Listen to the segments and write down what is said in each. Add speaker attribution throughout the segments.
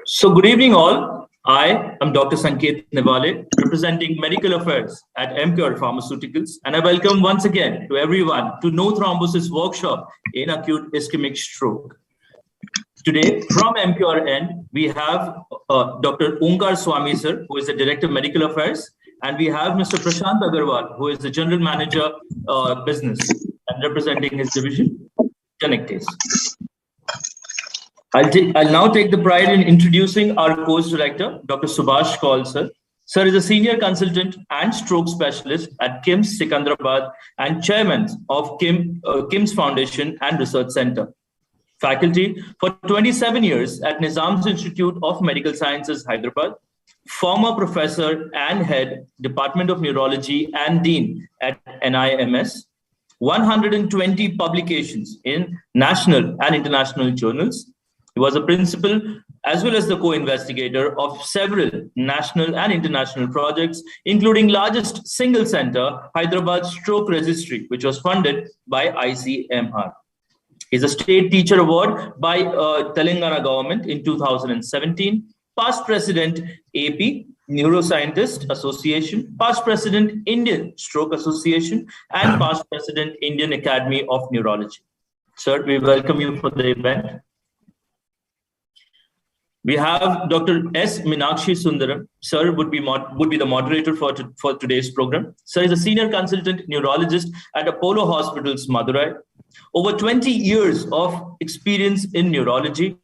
Speaker 1: So good evening all. I am Dr. Sanket Nevale, representing Medical Affairs at Emcure Pharmaceuticals, and I welcome once again to everyone to No Thrombosis workshop in acute ischemic stroke. Today, from Emcure end, we have Dr. Onkar Swami sir, who is the Director of Medical Affairs, and we have Mr. Prashant Agarwal, who is the General Manager Business and representing his division, Tenactase. I'll now take the pride in introducing our course director, Dr. Subhash Kaul sir. Sir is a senior consultant and stroke specialist at KIMS Secunderabad and chairman of KIMS Foundation and Research Center. Faculty for 27 years at Nizam's Institute of Medical Sciences, Hyderabad. Former professor and head, Department of Neurology and Dean at NIMS. 120 publications in national and international journals. He was a principal as well as the co-investigator of several national and international projects, including largest single center, Hyderabad Stroke Registry, which was funded by ICMR. He's a state teacher award by Telangana government in 2017, past president AP, Neuroscientist Association, past president Indian Stroke Association, and past president Indian Academy of Neurology. Sir, we welcome you for the event. We have Dr. S. Meenakshi Sundaram. Sir would be the moderator for today's program. Sir is a senior consultant neurologist at Apollo Hospitals, Madurai. Over 20 years of experience in neurology,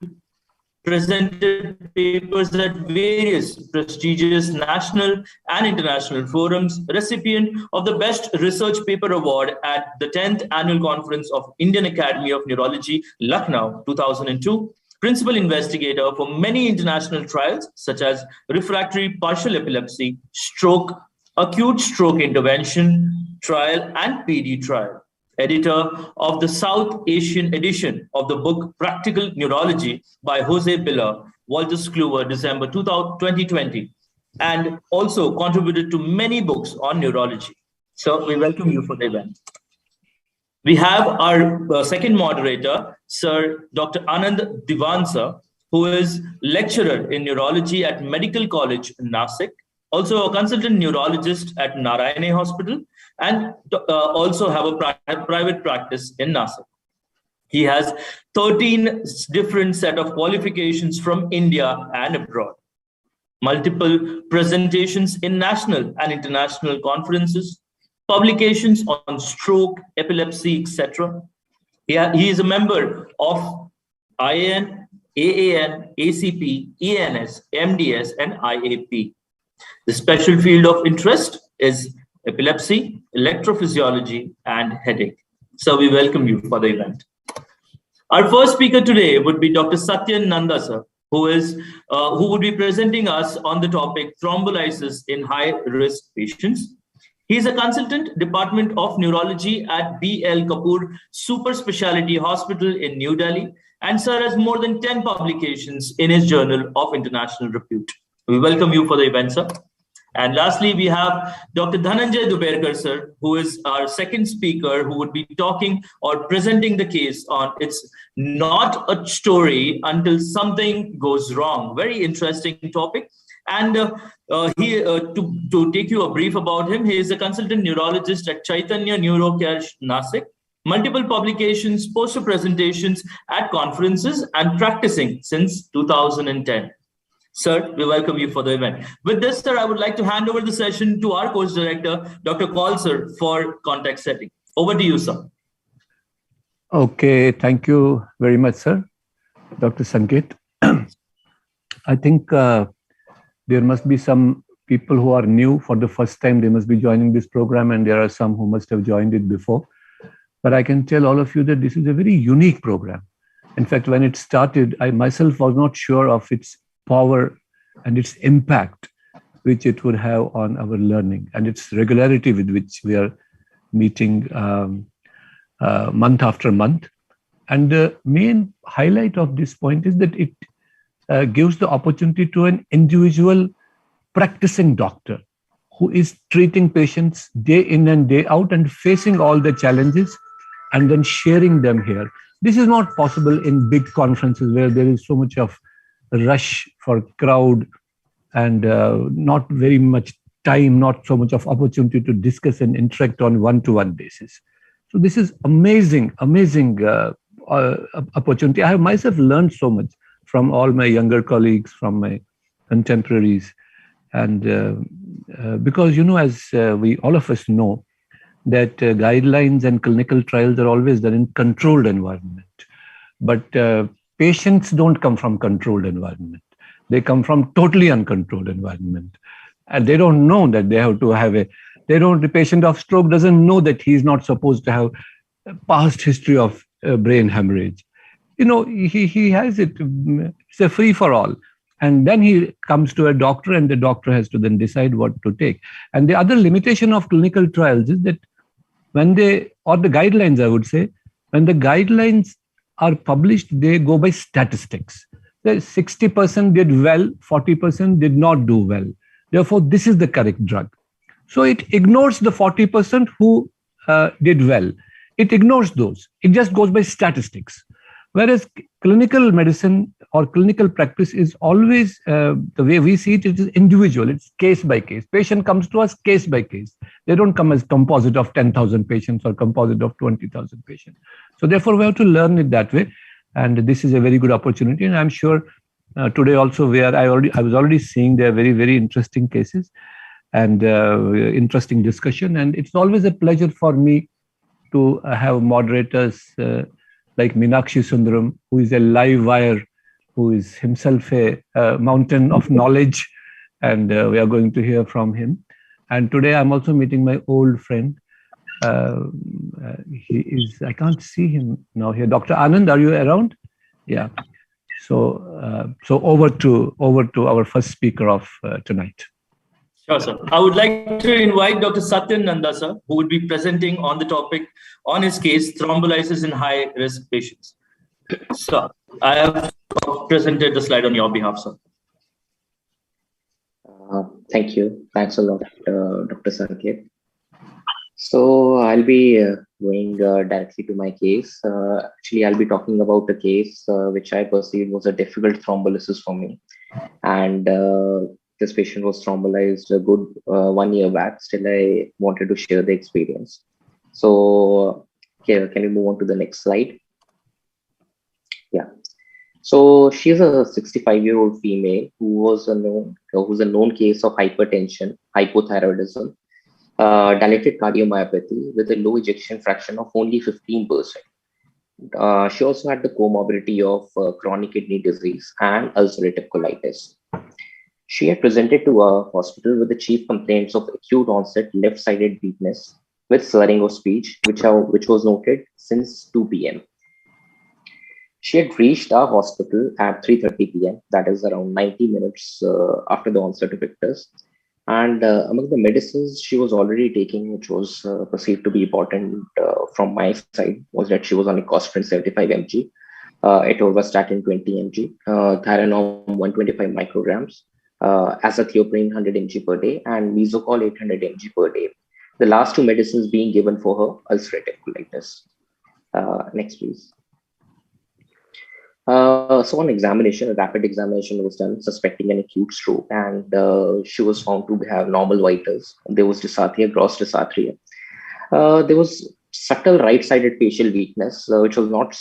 Speaker 1: presented papers at various prestigious national and international forums, recipient of the Best Research Paper Award at the 10th Annual Conference of Indian Academy of Neurology, Lucknow, 2002. Principal investigator for many international trials, such as refractory partial epilepsy, stroke, acute stroke intervention trial, and PD trial. Editor of the South Asian edition of the book Practical Neurology by Jose Biller, Walters Kluwer, December 2020, and also contributed to many books on neurology. So we welcome you for the event. We have our second moderator, Sir Dr. Anand Devansa, who is lecturer in neurology at Medical College, Nasik, also a consultant neurologist at Narayane Hospital, and also have a private practice in Nasik. He has 13 different set of qualifications from India and abroad. Multiple presentations in national and international conferences, publications on stroke, epilepsy, etc. He is a member of IAN, AAN, ACP, ENS, MDS, and IAP. The special field of interest is epilepsy, electrophysiology, and headache. So we welcome you for the event. Our first speaker today would be Dr. Satyan Nanda sir, who would be presenting us on the topic thrombolysis in high-risk patients. He is a consultant, Department of Neurology at B.L. Kapoor Super Speciality Hospital in New Delhi, and sir has more than 10 publications in his journal of international repute. We welcome you for the event, sir. And lastly, we have Dr. Dhananjay Dubergerser, who is our second speaker, who would be talking or presenting the case on It's Not a Story Until Something Goes Wrong. Very interesting topic. And to take you a brief about him, he is a consultant neurologist at Chaitanya Neurocare, Nasik. Multiple publications, poster presentations at conferences, and practicing since 2010. Sir, we welcome you for the event. With this, sir, I would like to hand over the session to our course director, Dr. Kaul sir, for context setting. Over to you, sir.
Speaker 2: Okay, thank you very much, sir. Dr. Sanket. I think there must be some people who are new for the first time. They must be joining this program, and there are some who must have joined it before. But I can tell all of you that this is a very unique program. In fact, when it started, I myself was not sure of its power and its impact which it would have on our learning, and its regularity with which we are meeting month after month. And the main highlight of this point is that it gives the opportunity to an individual practicing doctor who is treating patients day in and day out and facing all the challenges and then sharing them here. This is not possible in big conferences where there is so much of rush for crowd and not very much time, not so much of opportunity to discuss and interact on one-to-one basis. So this is amazing opportunity. I have myself learned so much from all my younger colleagues, from my contemporaries. And because, as we all of us know, that guidelines and clinical trials are always done in controlled environment. But patients don't come from controlled environment. They come from totally uncontrolled environment. And they don't know that they have to have the patient of stroke doesn't know that he's not supposed to have a past history of brain hemorrhage. He has it. It's a free for all. And then he comes to a doctor and the doctor has to then decide what to take. And the other limitation of clinical trials is that the guidelines, I would say, when the guidelines are published, they go by statistics. The 60% did well, 40% did not do well. Therefore, this is the correct drug. So it ignores the 40% who did well. It ignores those. It just goes by statistics. Whereas clinical medicine or clinical practice is always, the way we see it, it is individual. It's case by case. Patient comes to us case by case. They don't come as composite of 10,000 patients or composite of 20,000 patients. So therefore, we have to learn it that way. And this is a very good opportunity. And I'm sure today also I was already seeing there very, very interesting cases and interesting discussion. And it's always a pleasure for me to have moderators like Meenakshi Sundaram, who is a live wire, who is himself a mountain of knowledge. And we are going to hear from him. And today I'm also meeting my old friend. I can't see him now here. Dr. Anand, are you around? Yeah. So over to our first speaker of tonight.
Speaker 1: Sure, sir. I would like to invite Dr. Satyan Nanda, sir, who will be presenting on the topic on his case, thrombolysis in high-risk patients. So I have presented the slide on your behalf, sir.
Speaker 3: Thank you. Thanks a lot, Dr. Sanket. So I'll be going directly to my case. Actually, I'll be talking about a case which I perceived was a difficult thrombolysis for me. And this patient was thrombolized a good 1 year back. Still, I wanted to share the experience. So can we move on to the next slide? Yeah. So she's a 65-year-old female who's a known case of hypertension, hypothyroidism, dilated cardiomyopathy with a low ejection fraction of only 15%. She also had the comorbidity of chronic kidney disease and ulcerative colitis. She had presented to our hospital with the chief complaints of acute onset left-sided weakness with slurring of speech, which was noted since 2 p.m. She had reached our hospital at 3:30 p.m., that is around 90 minutes after the onset of ictus. And among the medicines she was already taking, which was perceived to be important from my side, was that she was on icosapent 75 mg, atorvastatin 20 mg, Theranorm 125 micrograms, azathioprine 100 mg per day, and mesocol 800 mg per day. The last two medicines being given for her ulcerative colitis. Next, please. So on examination, a rapid examination was done suspecting an acute stroke, and she was found to have normal vitals. There was dysarthria, gross dysarthria. There was subtle right-sided facial weakness, which was not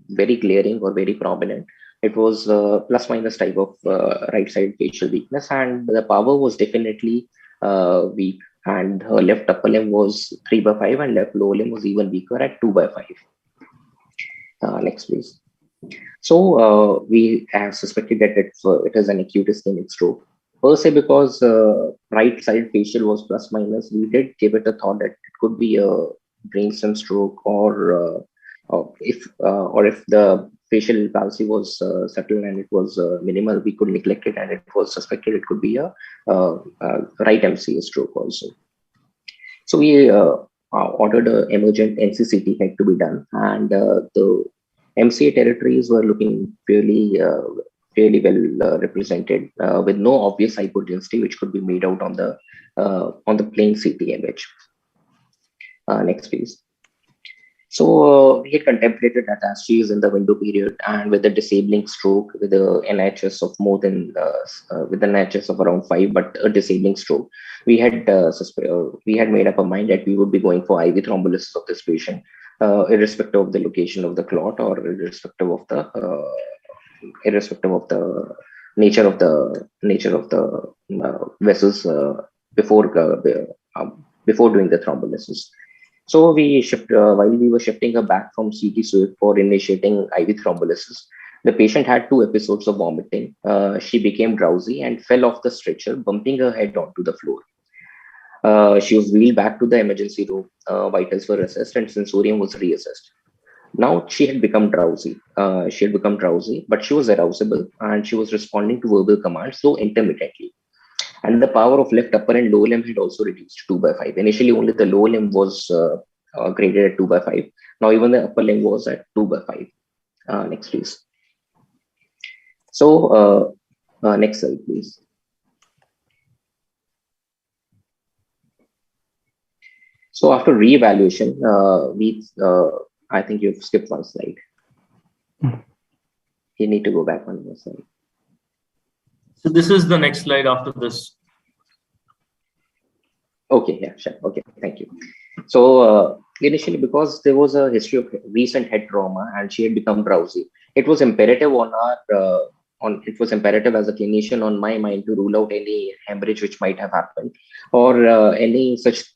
Speaker 3: very glaring or very prominent. It was plus minus type of right-sided facial weakness, and the power was definitely weak. And her left upper limb was 3/5, and left lower limb was even weaker at 2/5. Next, please. So we have suspected that it is an acute ischemic stroke. Per se, because right-sided facial was plus minus, we did give it a thought that it could be a brainstem stroke, or if the facial palsy was subtle and it was minimal, we could neglect it, and it was suspected it could be a right MCA stroke also. So we ordered an emergent NCCT to be done, and the MCA territories were looking fairly really well represented with no obvious hypodensity, which could be made out on the plain CT image. Next, please. So we had contemplated that as she is in the window period and with a disabling stroke with a NHS of more than with an NHS of around 5, but a disabling stroke, we had made up a mind that we would be going for IV thrombolysis of this patient, irrespective of the location of the clot or irrespective of the nature of the vessels before doing the thrombolysis. So we while we were shifting her back from CT suite for initiating IV thrombolysis, the patient had 2 episodes of vomiting. She became drowsy and fell off the stretcher, bumping her head onto the floor. She was wheeled back to the emergency room. Vitals were assessed and sensorium was reassessed. Now she had become drowsy. But she was arousable and she was responding to verbal commands, though intermittently. And the power of left upper and lower limb had also reduced to 2/5. Initially, only the lower limb was graded at 2/5. Now even the upper limb was at 2/5. Next, please. So next slide, please. So after re-evaluation, I think you've skipped one slide. You need to go back one more slide.
Speaker 1: So this is the next slide after this.
Speaker 3: Okay, yeah, sure. Okay, thank you. So initially, because there was a history of recent head trauma and she had become drowsy, it was imperative as a clinician on my mind to rule out any hemorrhage which might have happened or any such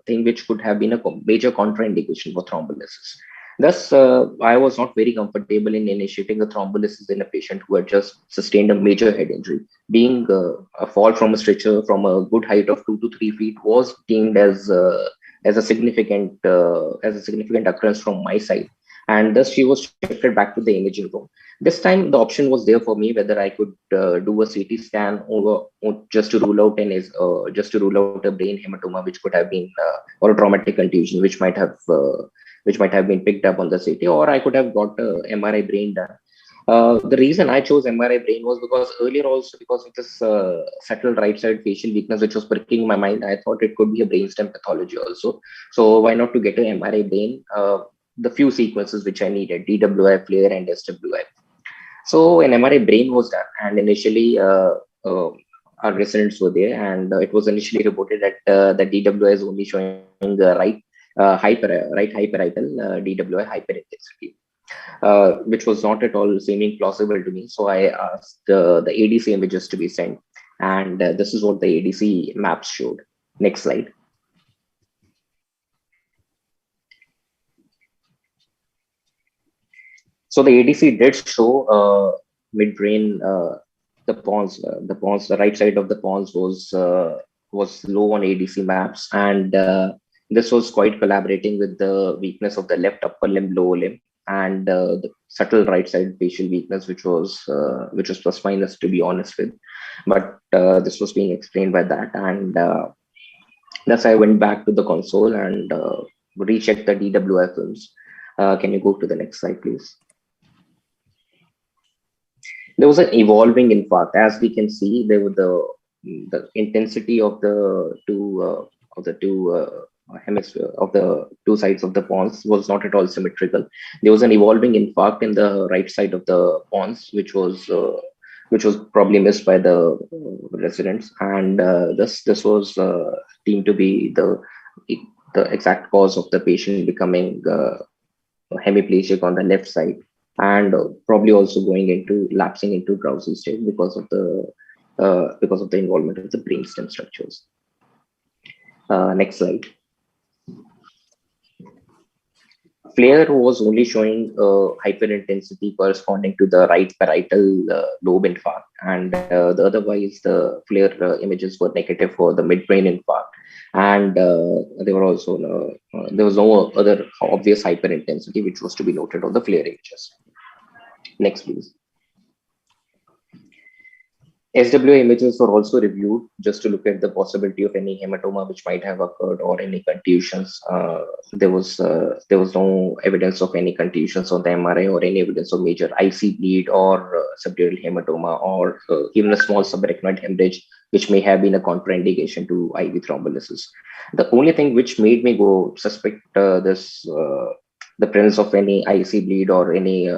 Speaker 3: thing which could have been a major contraindication for thrombolysis. Thus, I was not very comfortable in initiating a thrombolysis in a patient who had just sustained a major head injury. Being a fall from a stretcher from a good height of 2 to 3 feet was deemed as a significant occurrence from my side, and thus she was shifted back to the imaging room. This time, the option was there for me whether I could do a CT scan or just to rule out a brain hematoma, which could have been or a traumatic contusion, which might have been picked up on the CT, or I could have got a MRI brain done. The reason I chose MRI brain was because earlier also, because of this subtle right side facial weakness which was pricking my mind, I thought it could be a brainstem pathology also. So why not to get an MRI brain? The few sequences which I needed, DWI, FLAIR, and SWI. So an MRI brain was done, and initially our residents were there, and it was initially reported that the DWI is only showing the right hyperipal DWI hyperintensity, which was not at all seeming plausible to me. So I asked the ADC images to be sent, and this is what the ADC maps showed. Next slide. So the ADC did show midbrain, the right side of the pons was low on ADC maps, and this was quite collaborating with the weakness of the left upper limb, lower limb, and the subtle right side facial weakness, which was plus minus, to be honest with. But this was being explained by that, and thus I went back to the console and rechecked the DWI films. Can you go to the next slide, please? There was an evolving infarct. As we can see, there were the intensity of the two sides of the pons was not at all symmetrical. There was an evolving infarct in the right side of the pons, which was probably missed by the residents, and this was deemed to be the exact cause of the patient becoming hemiplegic on the left side, and probably also lapsing into drowsy state because of the involvement of the brainstem structures. Next slide. FLAIR was only showing hyperintensity corresponding to the right parietal lobe infarct, and otherwise the FLAIR images were negative for the midbrain infarct, and there was no other obvious hyperintensity which was to be noted on the FLAIR images. Next, please. SWA images were also reviewed just to look at the possibility of any hematoma which might have occurred or any contusions. There was no evidence of any contusions on the MRI or any evidence of major IC bleed or subdural hematoma or even a small subarachnoid hemorrhage, which may have been a contraindication to IV thrombolysis. The only thing which made me go suspect the presence of any IC bleed or any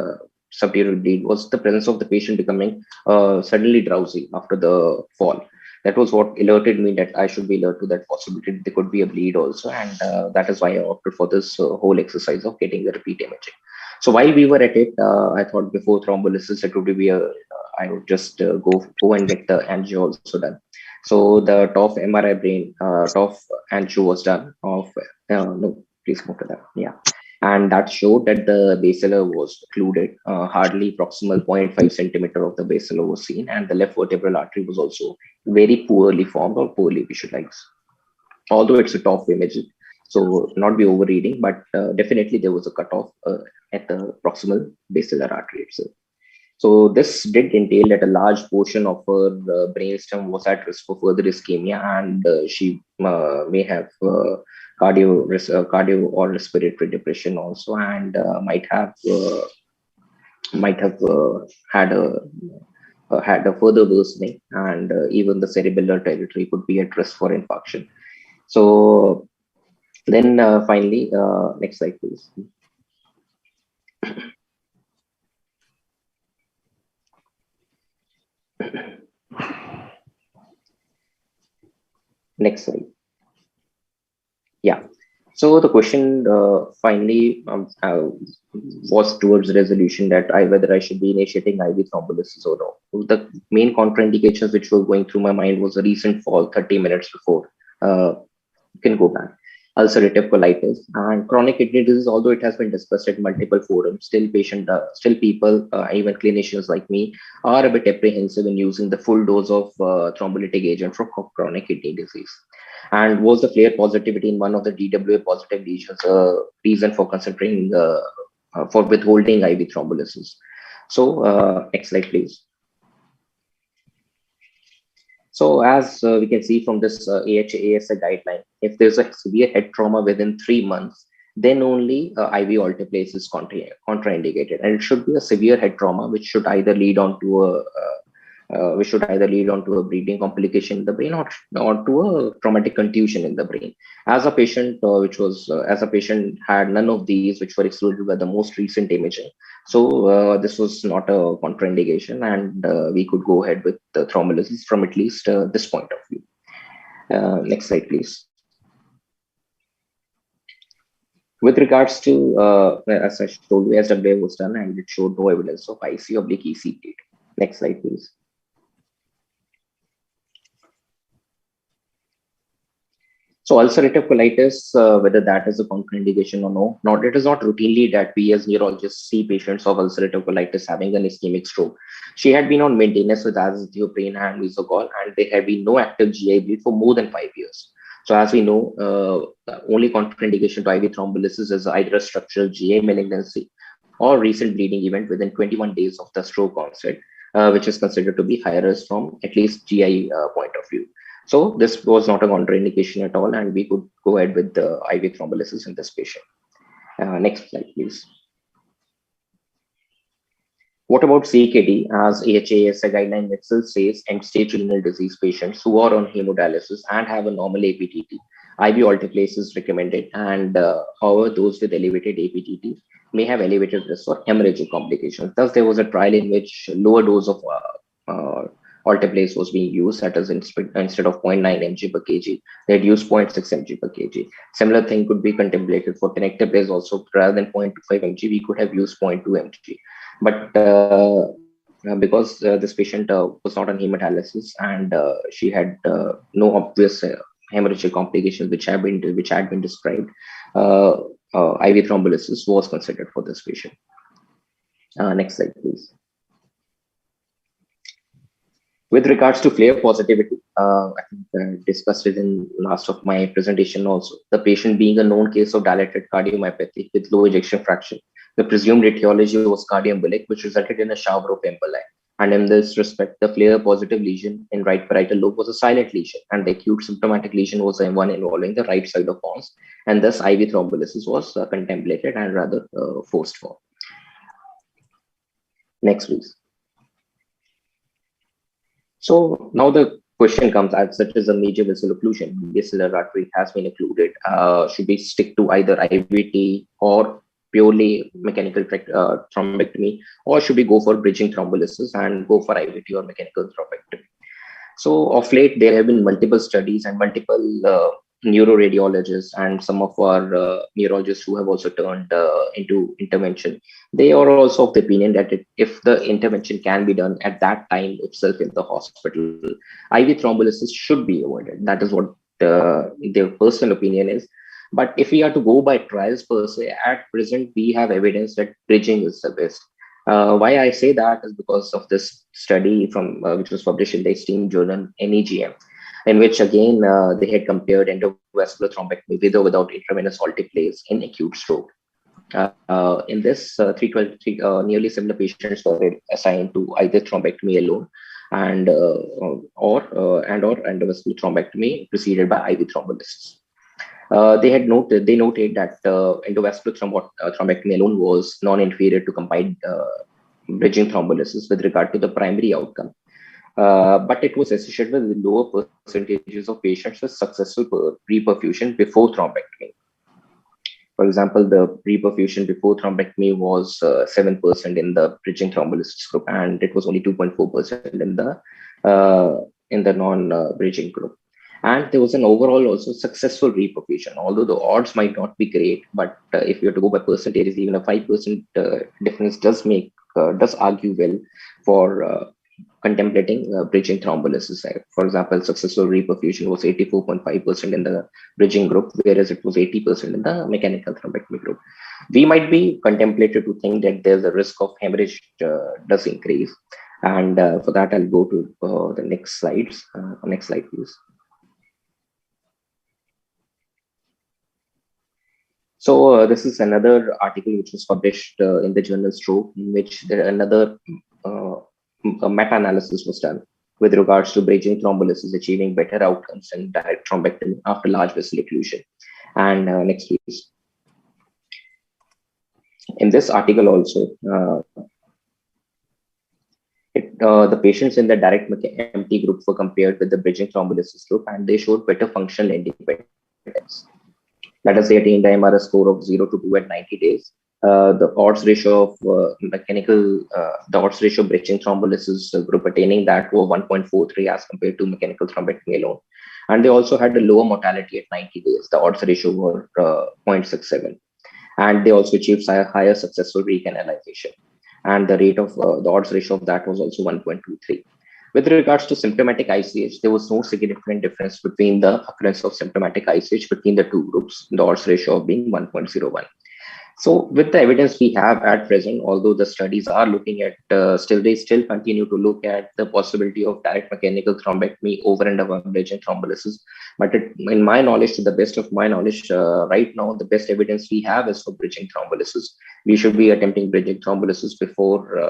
Speaker 3: subdural bleed was the presence of the patient becoming suddenly drowsy after the fall. That was what alerted me that I should be alert to that possibility. There could be a bleed also, and that is why I opted for this whole exercise of getting the repeat imaging. So while we were at it, I thought before thrombolysis, it would be I would just go and get the angio also done. So the TOF MRI brain, TOF angio was done of no, please move to that. Yeah. And that showed that the basilar was occluded. Hardly proximal 0.5 centimeter of the basilar was seen, and the left vertebral artery was also very poorly formed or poorly visualized. Although it's a TOF image, so not be overreading, but definitely there was a cutoff at the proximal basilar artery itself. So this did entail that a large portion of her brainstem was at risk for further ischemia, and she may have cardio or respiratory depression also, and might have had a further worsening, and even the cerebellar territory could be at risk for infarction. So then finally, next slide, please. Next slide. Yeah. So the question finally was towards resolution that whether I should be initiating IV thrombolysis or no. The main contraindications which were going through my mind was a recent fall 30 minutes before. You can go back. Ulcerative colitis and chronic kidney disease, although it has been discussed at multiple forums, still people, even clinicians like me, are a bit apprehensive in using the full dose of thrombolytic agent for chronic kidney disease. And was the flare positivity in one of the DWA positive lesions a reason for considering for withholding IV thrombolysis? So next slide, please. So as we can see from this AHA-ASA guideline, if there's a severe head trauma within 3 months, then only IV alteplase is contraindicated, and it should be a severe head trauma, which should either lead on to a bleeding complication in the brain or to a traumatic contusion in the brain. As a patient, had none of these, which were excluded by the most recent imaging. So this was not a contraindication, and we could go ahead with the thrombolysis from at least this point of view. Next slide, please. With regards to, as I told you, SWA was done and it showed no evidence of IC/EC bleed. Next slide, please. So ulcerative colitis, whether that is a contraindication or no, it is not routinely that we as neurologists see patients of ulcerative colitis having an ischemic stroke. She had been on maintenance with azathioprine and Visogol, and there had been no active GI bleed for more than 5 years. So as we know, the only contraindication to IV thrombolysis is either a structural GI malignancy or recent bleeding event within 21 days of the stroke onset, which is considered to be higher risk from at least GI point of view. So this was not a contraindication at all, and we could go ahead with the IV thrombolysis in this patient. Next slide, please. What about CKD? As AHA-ASA guideline itself says, end-stage renal disease patients who are on hemodialysis and have a normal APTT, IV alteplase is recommended, and however, those with elevated APTT may have elevated risk for hemorrhagic complications. Thus, there was a trial in which lower dose of alteplase was being used, that is instead of 0.9 mg per kg, they had used 0.6 mg per kg. Similar thing could be contemplated for tenactase also. Rather than 0.25 mg, we could have used 0.2 mg. But because this patient was not on hemodialysis and she had no obvious hemorrhagic complications which had been described, IV thrombolysis was considered for this patient. Next slide, please. With regards to flare positivity, I think discussed it in last of my presentation also. The patient being a known case of dilated cardiomyopathy with low ejection fraction. The presumed etiology was cardioembolic, which resulted in a shower of emboli. And in this respect, the FLAIR positive lesion in right parietal lobe was a silent lesion, and the acute symptomatic lesion was one involving the right side of pons, and thus IV thrombolysis was contemplated and rather forced for. Next, please. So now the question comes, as such as a major vessel occlusion, basilar artery has been occluded. Should we stick to either IVT or purely mechanical thrombectomy, or should we go for bridging thrombolysis and go for IVT or mechanical thrombectomy? So of late, there have been multiple studies and multiple neuroradiologists and some of our neurologists who have also turned into intervention. They are also of the opinion that if the intervention can be done at that time itself in the hospital, IV thrombolysis should be avoided. That is what their personal opinion is. But if we are to go by trials per se, at present, we have evidence that bridging is the best. Why I say that is because of this study from which was published in the esteemed journal NEGM, in which again they had compared endovascular thrombectomy with or without intravenous alteplase in acute stroke. In this, 312 nearly similar patients were assigned to either thrombectomy alone and or endovascular thrombectomy preceded by IV thrombolysis. They noted that endovascular thrombectomy alone was non-inferior to combined bridging thrombolysis with regard to the primary outcome. But it was associated with lower percentages of patients with successful reperfusion before thrombectomy. For example, the reperfusion before thrombectomy was 7% in the bridging thrombolysis group, and it was only 2.4% in the non-bridging group. And there was an overall also successful reperfusion, although the odds might not be great. But if you have to go by percentages, even a 5% difference does argue well for contemplating bridging thrombolysis. For example, successful reperfusion was 84.5% in the bridging group, whereas it was 80% in the mechanical thrombectomy group. We might be contemplated to think that there's a risk of hemorrhage does increase. And for that, I'll go to the next slides. Next slide, please. So this is another article which was published in the journal Stroke, in which another meta-analysis was done with regards to bridging thrombolysis achieving better outcomes in direct thrombectomy after large vessel occlusion. And next, please. In this article also, the patients in the direct empty group were compared with the bridging thrombolysis group, and they showed better functional independence. Let us say attained the MRS score of 0 to 2 at 90 days. The odds ratio of the odds ratio of bridging thrombolysis group attaining that were 1.43 as compared to mechanical thrombectomy alone. And they also had a lower mortality at 90 days. The odds ratio were 0.67. And they also achieved higher successful recanalization. And the rate of the odds ratio of that was also 1.23. With regards to symptomatic ICH, there was no significant difference between the occurrence of symptomatic ICH between the two groups, the odds ratio of being 1.01. So with the evidence we have at present, although the studies are looking at, they still continue to look at the possibility of direct mechanical thrombectomy over and above bridging thrombolysis. But in my knowledge, to the best of my knowledge, right now, the best evidence we have is for bridging thrombolysis. We should be attempting bridging thrombolysis before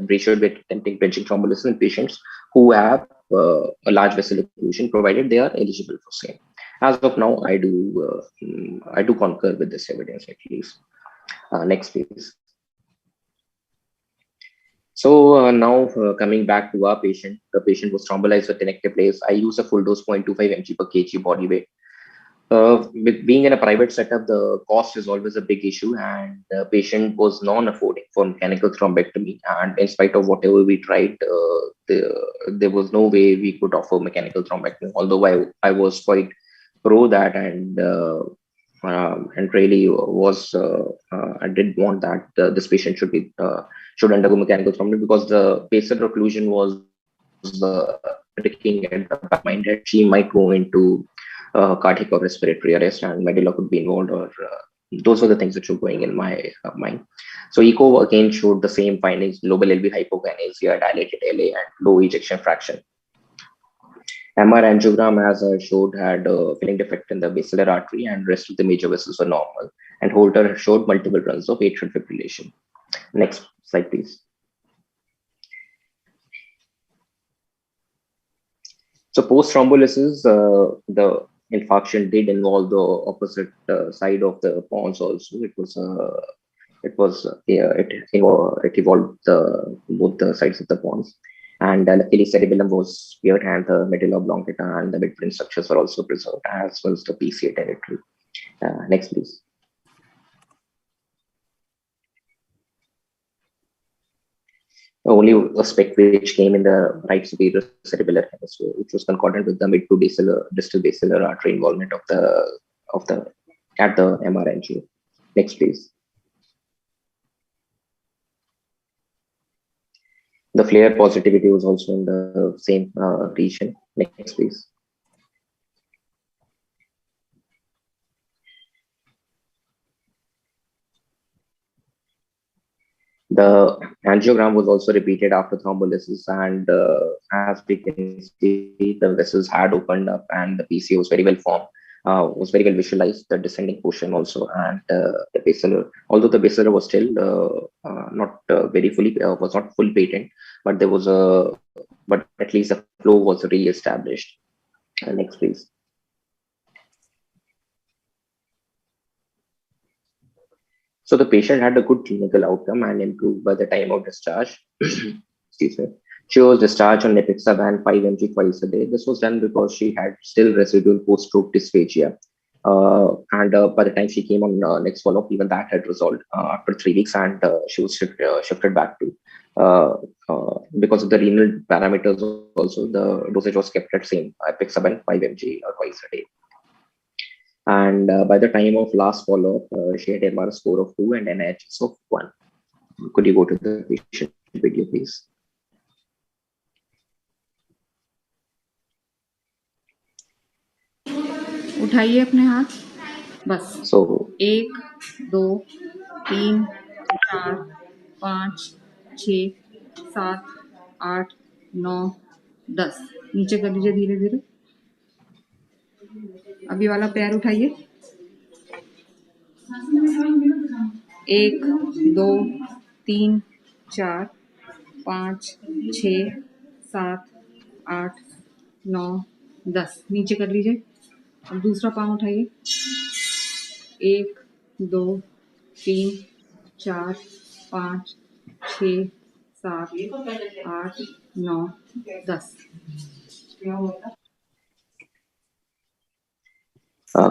Speaker 3: we should be attempting bridging thrombolysis in patients who have a large vessel occlusion, provided they are eligible for same. As of now, I do concur with this evidence at least. Next, please. So now coming back to our patient, the patient was thrombolized with tenactase. I use a full dose 0.25 mg per kg body weight. With being in a private setup, the cost is always a big issue, and the patient was non-affording for mechanical thrombectomy. And in spite of whatever we tried, there was no way we could offer mechanical thrombectomy. Although I was quite pro that, and really was I did want that this patient should undergo mechanical thrombectomy, because the basilar occlusion was tricking at the back of my mind that she might go into cardiac or respiratory arrest and medulla could be involved, or those were the things that were going in my mind. So echo again showed the same findings: global LV hypokinesia, dilated LA, and low ejection fraction. MR angiogram, as I showed, had a filling defect in the basilar artery, and rest of the major vessels were normal. And Holter showed multiple runs of atrial fibrillation. Next slide, please. So post thrombolysis, the infarction did involve the opposite side of the pons also. It evolved both the sides of the pons, and luckily cerebellum was spared, and the medulla oblongata and the midbrain structures were also preserved, as well as the PCA territory. Next, please. Only a speck which came in the right superior cerebellar hemisphere, which was concordant with the mid to distal basilar artery involvement at the MRNG. Next, please. The flare positivity was also in the same region. Next, please. The angiogram was also repeated after thrombolysis, and as we can see, the vessels had opened up, and the PCA was very well formed, was very well visualized. The descending portion also, and the basilar, although the basilar was still not very fully, was not full patent, but there was but at least the flow was re-established. Next, please. So the patient had a good clinical outcome and improved by the time of discharge. Excuse me. She was discharged on Nepixaban 5 mg twice a day. This was done because she had still residual post-stroke dysphagia. And by the time she came on next follow-up, even that had resolved after 3 weeks, and she was shifted back to, because of the renal parameters also, the dosage was kept at same, Nepixaban 5 mg twice a day. And by the time of last follow-up, she had MR score of 2 and NIHS of 1. Could you go to the patient video, please?
Speaker 4: उठाइए अपने हाथ बस.
Speaker 3: So
Speaker 4: 1 2 3 4 5 6 7 8 9 10. नीचे कर लीजिए धीरे धीरे. अभी वाला पैर उठाइए. 1 2 3 4 5 6 7 8 9 10. नीचे कर लीजिए. अब दूसरा पाँव उठाइए. 1 2 3 4 5 6 7 8 9 10.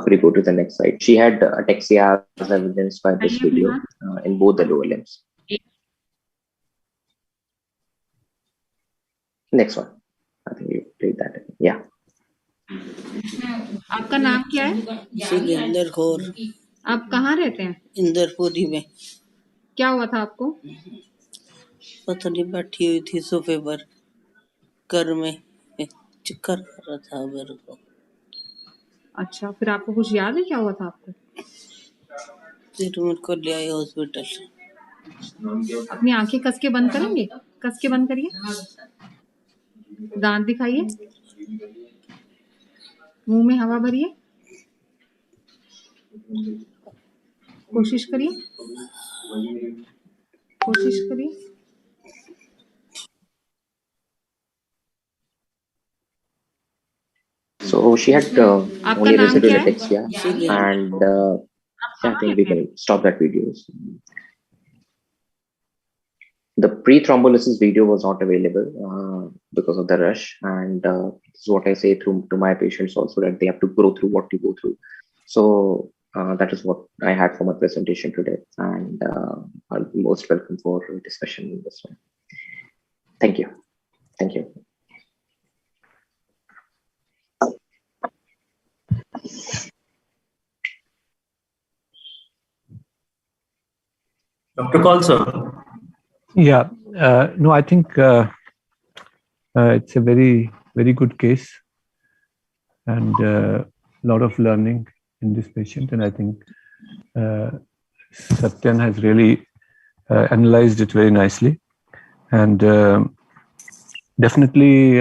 Speaker 3: could you go to the next slide? She had ataxia as evidenced by this video in both the lower limbs. Next one. I think you played that. Yeah.
Speaker 4: आपका नाम क्या है?
Speaker 5: सुरेंद्र कौर.
Speaker 4: आप कहाँ रहते हैं?
Speaker 5: इंदरपुरी में.
Speaker 4: क्या हुआ था आपको?
Speaker 5: पता नहीं, बैठी हुई थी सोफे पर, घर में चक्कर आ रहा था मेरे को.
Speaker 4: अच्छा, फिर आपको कुछ याद है क्या हुआ था आपको?
Speaker 5: फिर मेरे को ले आए हॉस्पिटल.
Speaker 4: अपनी आंखें कस के बंद करेंगे? कस के बंद करिए. दांत दिखाइए. मुंह में हवा भरिए. कोशिश करिए. कोशिश करिए.
Speaker 3: So she had only residual ataxia, and I think we can stop that video. The pre-thrombolysis video was not available because of the rush, and this is what I say to my patients also, that they have to go through what you go through. So that is what I had for my presentation today, and I'll be most welcome for discussion in this one. Thank you. Thank you.
Speaker 1: Dr. Kaul, sir.
Speaker 2: Yeah, no, I think it's a very, very good case, and a lot of learning in this patient. And I think Satyan has really analyzed it very nicely. And definitely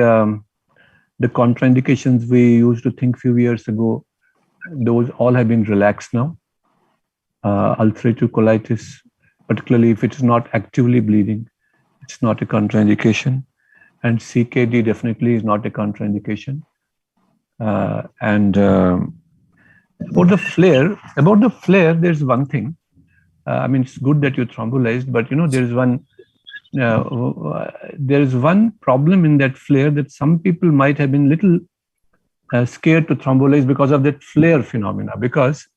Speaker 2: the contraindications we used to think a few years ago, those all have been relaxed now. Ulcerative colitis, particularly if it is not actively bleeding, it's not a contraindication. And CKD definitely is not a contraindication. And about the flare, there's one thing. I mean, it's good that you thrombolized, but there's one problem in that flare, that some people might have been little scared to thrombolize because of that flare phenomena. Because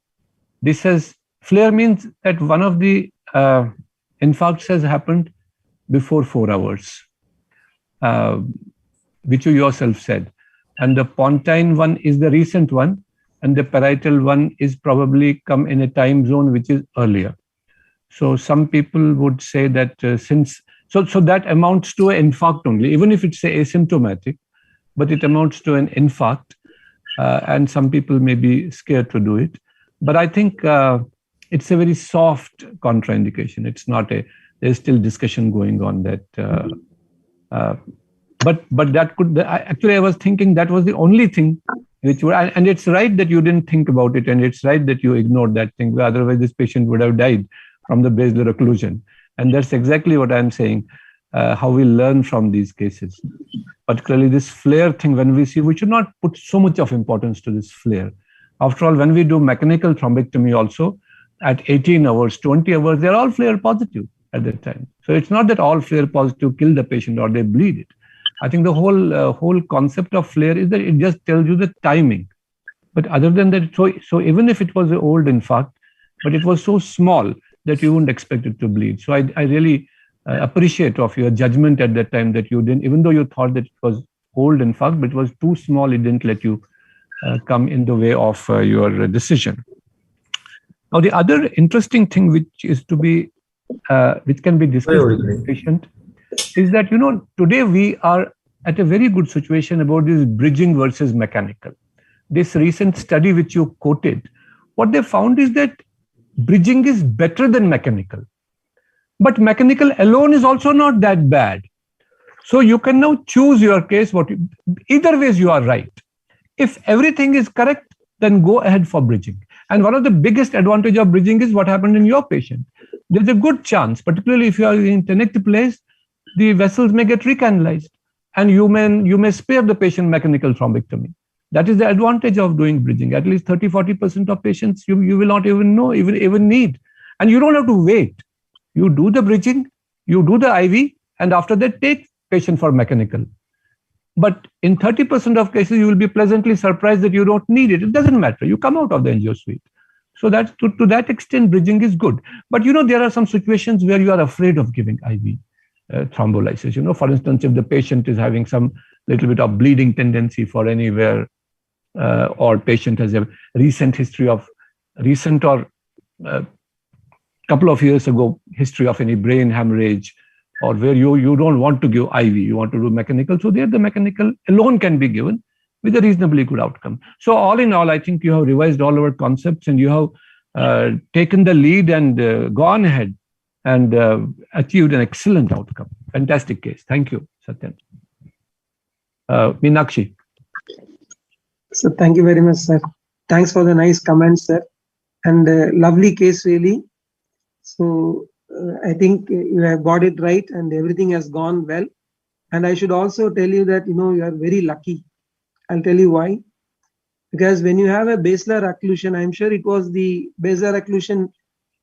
Speaker 2: flare means that one of the infarcts has happened before 4 hours, which you yourself said. And the pontine one is the recent one, and the parietal one is probably come in a time zone which is earlier. So some people would say that so that amounts to an infarct only, even if it's asymptomatic, but it amounts to an infarct, and some people may be scared to do it. But I think it's a very soft contraindication. It's not there's still discussion going on that. But that could, actually I was thinking that was the only thing which would, and it's right that you didn't think about it, and it's right that you ignored that thing. Otherwise this patient would have died from the basilar occlusion. And that's exactly what I'm saying, how we learn from these cases. Particularly this flare thing, when we see, we should not put so much of importance to this flare. After all, when we do mechanical thrombectomy also, at 18 hours, 20 hours, they're all flare positive at that time. So it's not that all flare positive kill the patient or they bleed it. I think the whole concept of flare is that it just tells you the timing. But other than that, so even if it was an old infarct, but it was so small that you wouldn't expect it to bleed. So I really appreciate of your judgment at that time, that you didn't, even though you thought that it was old infarct, but it was too small, it didn't let you come in the way of your decision. Now, the other interesting thing which can be discussed with the patient is that, today we are at a very good situation about this bridging versus mechanical. This recent study which you quoted, what they found is that bridging is better than mechanical. But mechanical alone is also not that bad. So you can now choose your case. Either ways you are right. If everything is correct, then go ahead for bridging. And one of the biggest advantage of bridging is what happened in your patient. There's a good chance, particularly if you are in tenactase, the vessels may get recanalized, and you may spare the patient mechanical thrombectomy. That is the advantage of doing bridging. At least 30-40% of patients you will not even know, even need. And you don't have to wait. You do the bridging, you do the IV, and after that take patient for mechanical. But in 30% of cases, you will be pleasantly surprised that you don't need it. It doesn't matter. You come out of the angio suite. So that to that extent, bridging is good. But there are some situations where you are afraid of giving IV thrombolysis. For instance, if the patient is having some little bit of bleeding tendency for anywhere, or patient has a recent or couple of years ago history of any brain hemorrhage, or where you don't want to give IV, you want to do mechanical. So there the mechanical alone can be given with a reasonably good outcome. So all in all, I think you have revised all our concepts, and you have taken the lead and gone ahead and achieved an excellent outcome. Fantastic case. Thank you, Satyan. Meenakshi.
Speaker 6: So thank you very much, sir. Thanks for the nice comments, sir. And lovely case, really. So I think you have got it right, and everything has gone well. And I should also tell you that, you are very lucky. I'll tell you why. Because when you have a basilar occlusion, I'm sure it was the basilar occlusion,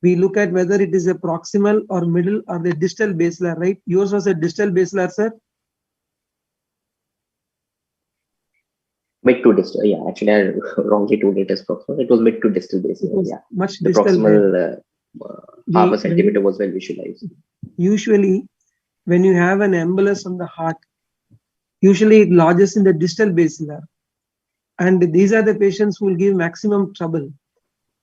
Speaker 6: we look at whether it is a proximal or middle or the distal basilar, right? Yours was a distal basilar, sir?
Speaker 3: Mid to distal, yeah. Actually, I wrongly told it as proximal. It was mid to distal basilar, yeah.
Speaker 6: Much
Speaker 3: the
Speaker 6: distal.
Speaker 3: Proximal half a centimeter was well visualized.
Speaker 6: Usually, when you have an embolus on the heart, usually it lodges in the distal basilar. And these are the patients who will give maximum trouble.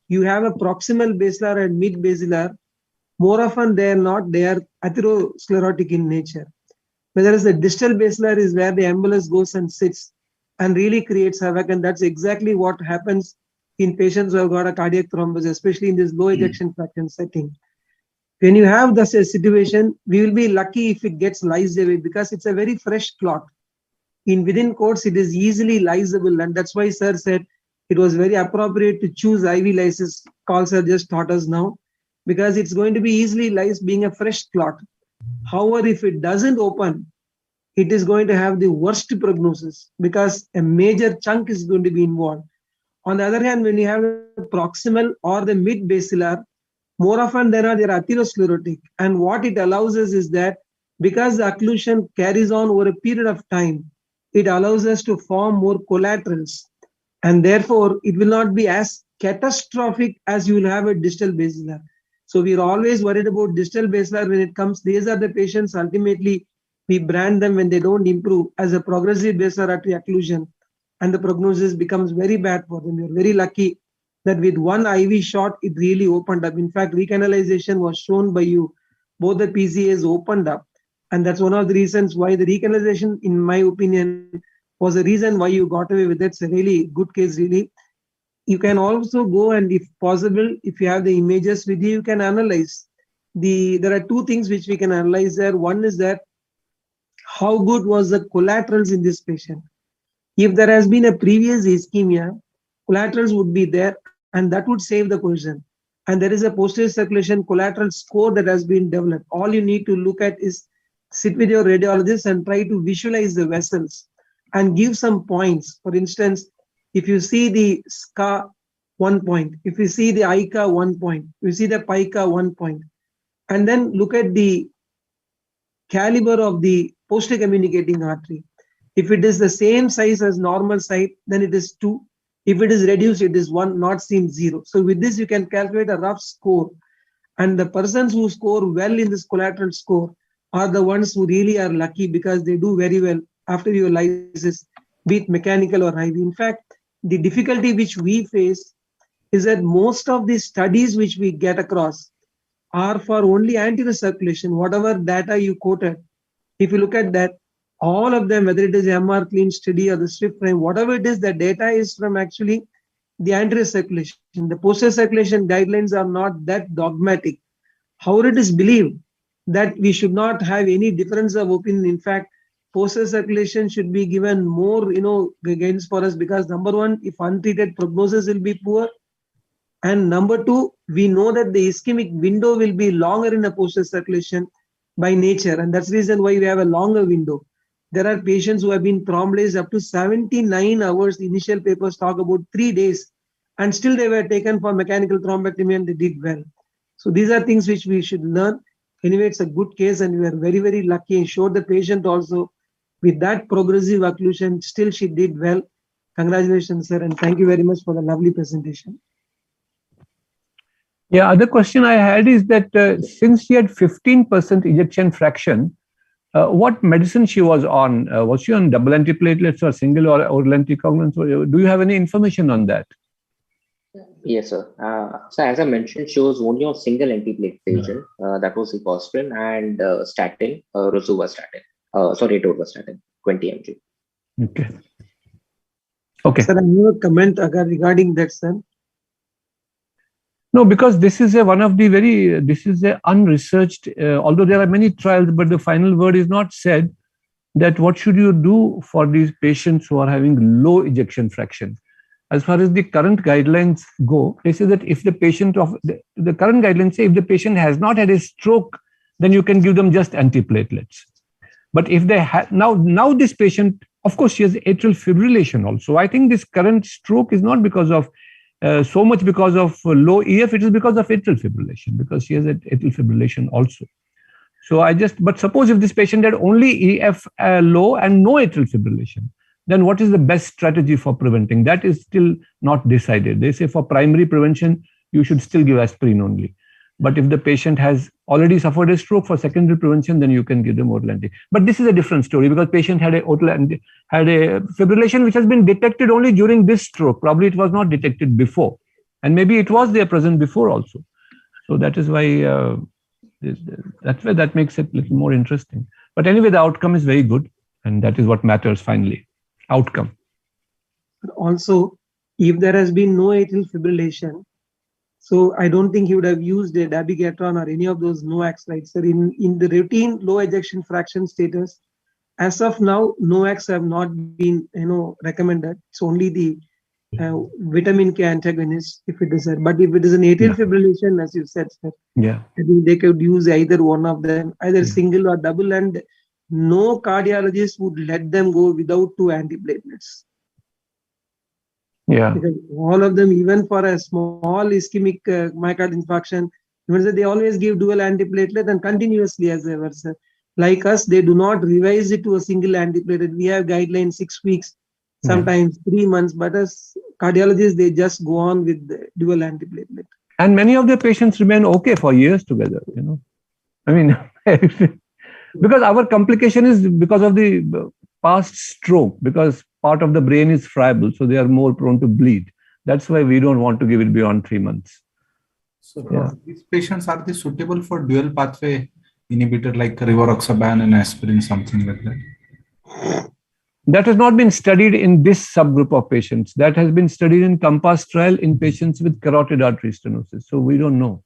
Speaker 6: You have a proximal basilar and mid basilar. More often they are atherosclerotic in nature. Whereas the distal basilar is where the embolus goes and sits and really creates havoc. And that's exactly what happens in patients who have got a cardiac thrombus, especially in this low ejection fraction setting. When you have this situation, we will be lucky if it gets lysed away, because it's a very fresh clot. Within quotes, it is easily lysable, and that's why sir said it was very appropriate to choose IV lysis. Call sir just taught us now, because it's going to be easily lysed being a fresh clot. However, if it doesn't open, it is going to have the worst prognosis because a major chunk is going to be involved. On the other hand, when you have the proximal or the mid-basilar, more often than not, they are atherosclerotic. And what it allows us is that because the occlusion carries on over a period of time, it allows us to form more collaterals. And therefore, it will not be as catastrophic as you will have a distal basilar. So we are always worried about distal basilar when it comes. These are the patients, ultimately, we brand them when they don't improve as a progressive basilar artery occlusion. And the prognosis becomes very bad for them. You're very lucky that with one IV shot, it really opened up. In fact, recanalization was shown by you. Both the PCAs opened up. And that's one of the reasons why the recanalization, in my opinion, was the reason why you got away with it. It's a really good case, really. You can also go and, if possible, if you have the images with you can analyze. There are two things which we can analyze there. One is that how good was the collaterals in this patient? If there has been a previous ischemia, collaterals would be there, and that would save the question. And there is a posterior circulation collateral score that has been developed. All you need to look at is sit with your radiologist and try to visualize the vessels and give some points. For instance, if you see the SCA, 1 point. If you see the ICA, 1 point. If you see the PICA, 1 point. And then look at the caliber of the posterior communicating artery. If it is the same size as normal site, then it is 2. If it is reduced, it is 1, not seen 0. So with this, you can calculate a rough score. And the persons who score well in this collateral score are the ones who really are lucky because they do very well after your lysis, be it mechanical or IV. In fact, the difficulty which we face is that most of the studies which we get across are for only anterior circulation, whatever data you quoted. If you look at that, all of them, whether it is MR clean study or the strip frame, whatever it is, the data is from actually the anterior circulation. The posterior circulation guidelines are not that dogmatic. However, it is believed that we should not have any difference of opinion. In fact, posterior circulation should be given more, gains for us because number one, if untreated, prognosis will be poor. And number two, we know that the ischemic window will be longer in a posterior circulation by nature. And that's the reason why we have a longer window. There are patients who have been thrombolized up to 79 hours. The initial papers talk about 3 days. And still they were taken for mechanical thrombectomy and they did well. So these are things which we should learn. Anyway, it's a good case and we are very, very lucky and showed the patient also with that progressive occlusion. Still she did well. Congratulations, sir. And thank you very much for the lovely presentation.
Speaker 2: Yeah, other question I had is that since she had 15% ejection fraction, what medicine she was on? Was she on double antiplatelets or single or oral anticoagulants? Do you have any information on that?
Speaker 3: Yes, sir. So as I mentioned, she was only on single antiplatelet agent. That was eposprin and statin, rosuvastatin. Atorvastatin, 20 mg.
Speaker 2: Okay. Okay.
Speaker 6: Sir, I have a comment regarding that, sir.
Speaker 2: No, because this is this is a unresearched, although there are many trials, but the final word is not said that what should you do for these patients who are having low ejection fraction. As far as the current guidelines go, they say that if the patient the current guidelines say if the patient has not had a stroke, then you can give them just antiplatelets. But if they have, now this patient, of course, she has atrial fibrillation also. I think this current stroke is not because of so much because of low EF, it is because of atrial fibrillation, because she has atrial fibrillation also. So but suppose if this patient had only EF low and no atrial fibrillation, then what is the best strategy for preventing? That is still not decided. They say for primary prevention, you should still give aspirin only. But if the patient has already suffered a stroke, for secondary prevention, then you can give them oral anti. But this is a different story because patient had a fibrillation which has been detected only during this stroke. Probably it was not detected before. And maybe it was there present before also. So that is why that makes it a little more interesting. But anyway, the outcome is very good. And that is what matters finally. Outcome.
Speaker 6: Also, if there has been no atrial fibrillation, so I don't think he would have used a dabigatran or any of those NOACs, right? So in the routine low ejection fraction status, as of now, NOACs have not been recommended. It's only the vitamin K antagonist if it is there. But if it is an atrial fibrillation, as you said, sir, I think they could use either one of them, either single or double. And no cardiologist would let them go without 2 antiplatelets.
Speaker 2: Yeah.
Speaker 6: Because all of them, even for a small ischemic myocardial infarction, they always give dual antiplatelet and continuously as ever. Sir. Like us, they do not revise it to a single antiplatelet. We have guidelines 6 weeks, sometimes 3 months, but as cardiologists, they just go on with the dual antiplatelet.
Speaker 2: And many of the patients remain okay for years together, you know. I mean, because our complication is because of the past stroke, because part of the brain is friable, so they are more prone to bleed. That's why we don't want to give it beyond 3 months.
Speaker 7: So these patients, are they suitable for dual pathway inhibitor like rivaroxaban and aspirin, something like that?
Speaker 2: That has not been studied in this subgroup of patients. That has been studied in COMPASS trial in patients with carotid artery stenosis. So we don't know.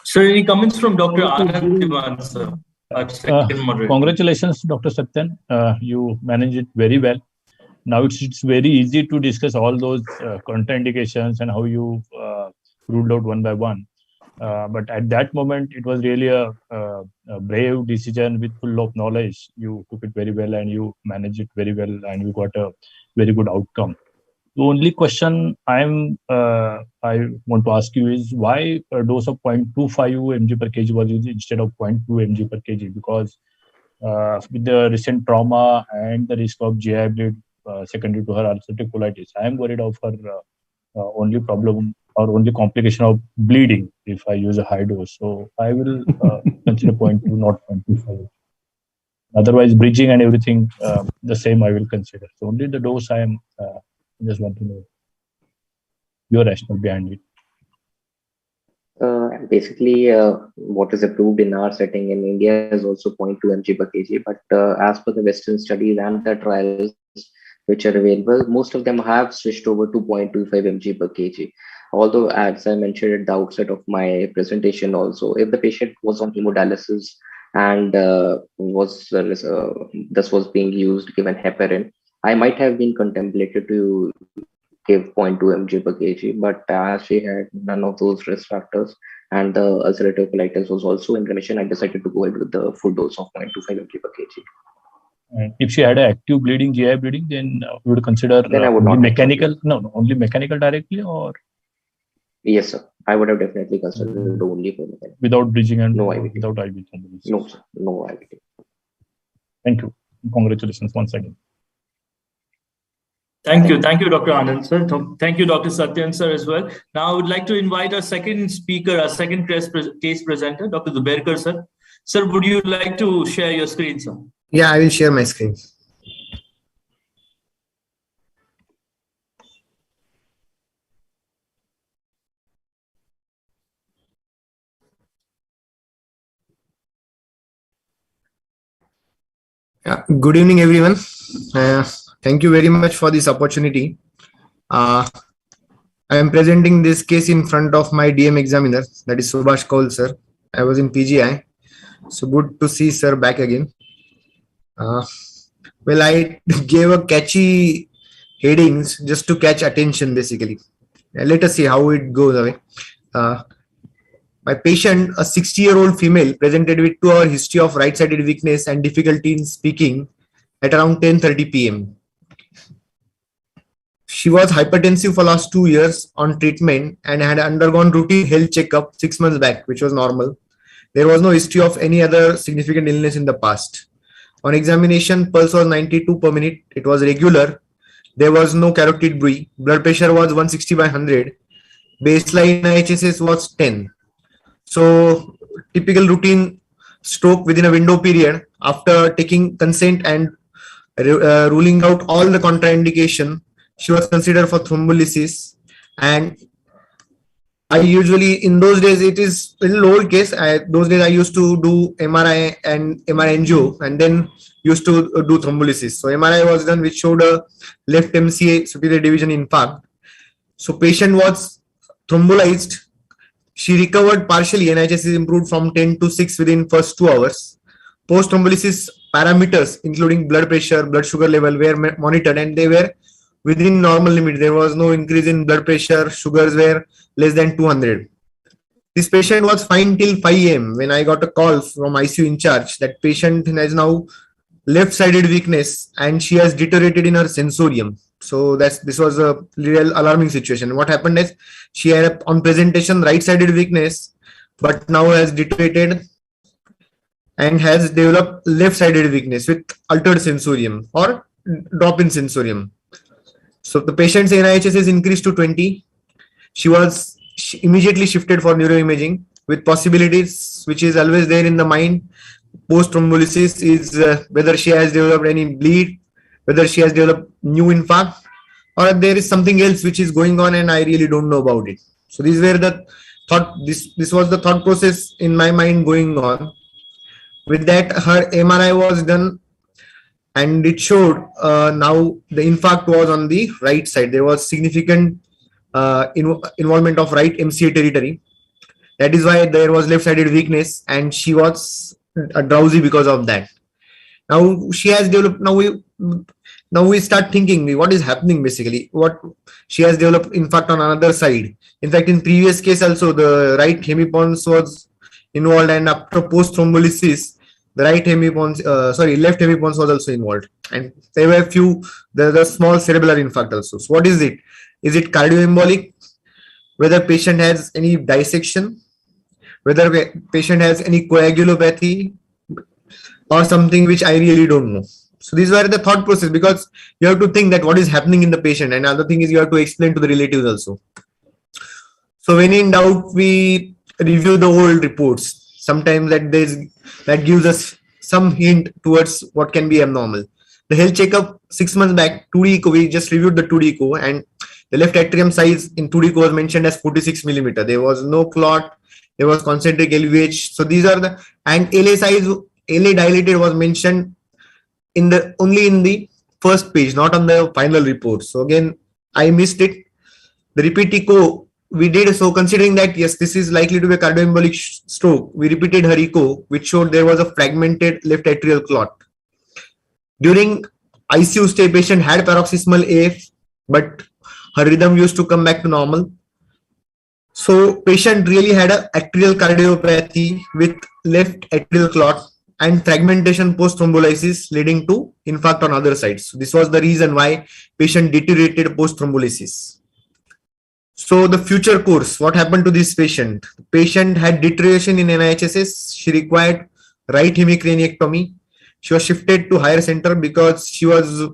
Speaker 1: Sir, any comments from Dr. Anand Devansa?
Speaker 8: Congratulations, Dr. Satyan. You managed it very well. Now it's very easy to discuss all those contraindications and how you ruled out one by one. But at that moment, it was really a brave decision with full of knowledge. You took it very well and you managed it very well, and you got a very good outcome. The only question I want to ask you is why a dose of 0.25 mg per kg was used instead of 0.2 mg per kg? Because with the recent trauma and the risk of GI bleed secondary to her ulcerative colitis, I am worried of her only problem or only complication of bleeding if I use a high dose. So I will consider 0.2, not 0.25. Otherwise, bridging and everything, the same I will consider. So only the dose I am just want to know your rationale behind it.
Speaker 3: Basically, what is approved in our setting in India is also 0.2 mg per kg. But as per the Western studies and the trials which are available, most of them have switched over to 0.25 mg per kg. Although, as I mentioned at the outset of my presentation also, if the patient was on hemodialysis and this was being used, given heparin, I might have been contemplated to give 0.2 mg per kg, but as she had none of those risk factors and the ulcerative colitis was also in remission, I decided to go ahead with the full dose of 0.25 mg per kg.
Speaker 8: And if she had an active bleeding, GI bleeding, then we would consider
Speaker 3: then I would not
Speaker 8: mechanical, only mechanical directly, or?
Speaker 3: Yes, sir. I would have definitely considered only for mechanical.
Speaker 8: Without bridging and
Speaker 3: no IVT.
Speaker 8: Without IV thrombolysis.
Speaker 3: No, sir. No IVT.
Speaker 8: Thank you. Congratulations once again.
Speaker 1: Thank you, Dr. Anand, sir. Thank you, Dr. Satyan, sir, as well. Now, I would like to invite our second speaker, our second case presenter, Dr. Dubergerser, sir. Sir, would you like to share your screen, sir?
Speaker 9: Yeah, I will share my screen. Yeah, good evening, everyone. Thank you very much for this opportunity. I am presenting this case in front of my DM examiner, that is Subhash Kaul, sir. I was in PGI. So good to see sir back again. Well, I gave a catchy headings just to catch attention, basically. Let us see how it goes away. My patient, a 60-year-old female, presented with 2-hour history of right-sided weakness and difficulty in speaking at around 10:30 p.m. She was hypertensive for last 2 years on treatment and had undergone routine health checkup 6 months back, which was normal. There was no history of any other significant illness in the past. On examination, pulse was 92 per minute. It was regular. There was no carotid bruit. Blood pressure was 160/100. Baseline IHSS was 10. So typical routine stroke within a window period. After taking consent and ruling out all the contraindication, she was considered for thrombolysis. And I usually, in those days, it is a little old case. Those days I used to do MRI and MRI angio and then used to do thrombolysis. So MRI was done, which showed a left MCA superior division infarct. So patient was thrombolized. She recovered partially. NIHS is improved from 10 to 6 within first 2 hours. Post thrombolysis parameters, including blood pressure, blood sugar level, were monitored and they were within normal limit. There was no increase in blood pressure. Sugars were less than 200. This patient was fine till 5 a.m. when I got a call from ICU in charge that patient has now left-sided weakness and she has deteriorated in her sensorium. So this was a real alarming situation. What happened is she had on presentation right-sided weakness, but now has deteriorated and has developed left-sided weakness with altered sensorium or drop in sensorium. So the patient's NIHS is increased to 20. She immediately shifted for neuroimaging with possibilities which is always there in the mind. Post thrombolysis is whether she has developed any bleed, whether she has developed new infarct, or there is something else which is going on and I really don't know about it. So these were the thought. This was the thought process in my mind going on. With that, her MRI was done, and it showed now the infarct was on the right side. There was significant involvement of right MCA territory. That is why there was left-sided weakness, and she was drowsy because of that. Now she has developed. Now we start thinking what is happening basically. What she has developed infarct on another side. In fact, in previous case also the right hemipons was involved, and after post thrombolysis, the left hemipons was also involved, and there were the small cerebellar infarct also. So what is it? Is it cardioembolic? Whether patient has any dissection, whether patient has any coagulopathy, or something which I really don't know. So these were the thought process, because you have to think that what is happening in the patient, and another thing is you have to explain to the relatives also. So when in doubt, we review the old reports. Sometimes that gives us some hint towards what can be abnormal. The health checkup 6 months back, 2D echo, we just reviewed the 2D echo, and the left atrium size in 2D echo was mentioned as 46 millimeter. There was no clot, there was concentric LVH. So these are and LA size, LA dilated was mentioned only in the first page, not on the final report. So again, I missed it. The repeat echo we did, so considering that yes, this is likely to be a cardioembolic stroke, we repeated her echo, which showed there was a fragmented left atrial clot. During ICU stay, patient had paroxysmal AF, but her rhythm used to come back to normal. So patient really had an atrial cardiopathy with left atrial clot and fragmentation post thrombolysis leading to infarct on other sides. So this was the reason why patient deteriorated post thrombolysis. So the future course, what happened to this patient? The patient had deterioration in NIHSS. She required right hemicraniectomy. She was shifted to higher center because she was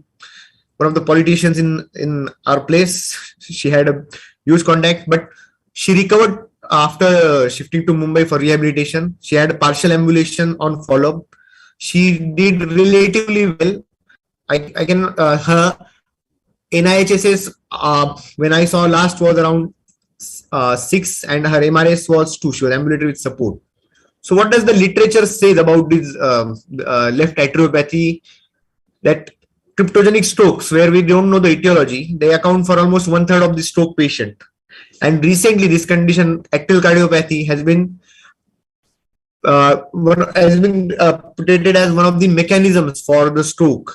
Speaker 9: one of the politicians in our place. She had a huge contact, but she recovered after shifting to Mumbai for rehabilitation. She had a partial ambulation on follow-up. She did relatively well. Her NIHSS when I saw last was around 6, and her MRS was 2. She was ambulatory with support. So what does the literature say about this left atriopathy? That cryptogenic strokes, where we don't know the etiology, they account for almost 1/3 of the stroke patient. And recently, this condition, atrial cardiopathy, has been portrayed as one of the mechanisms for the stroke.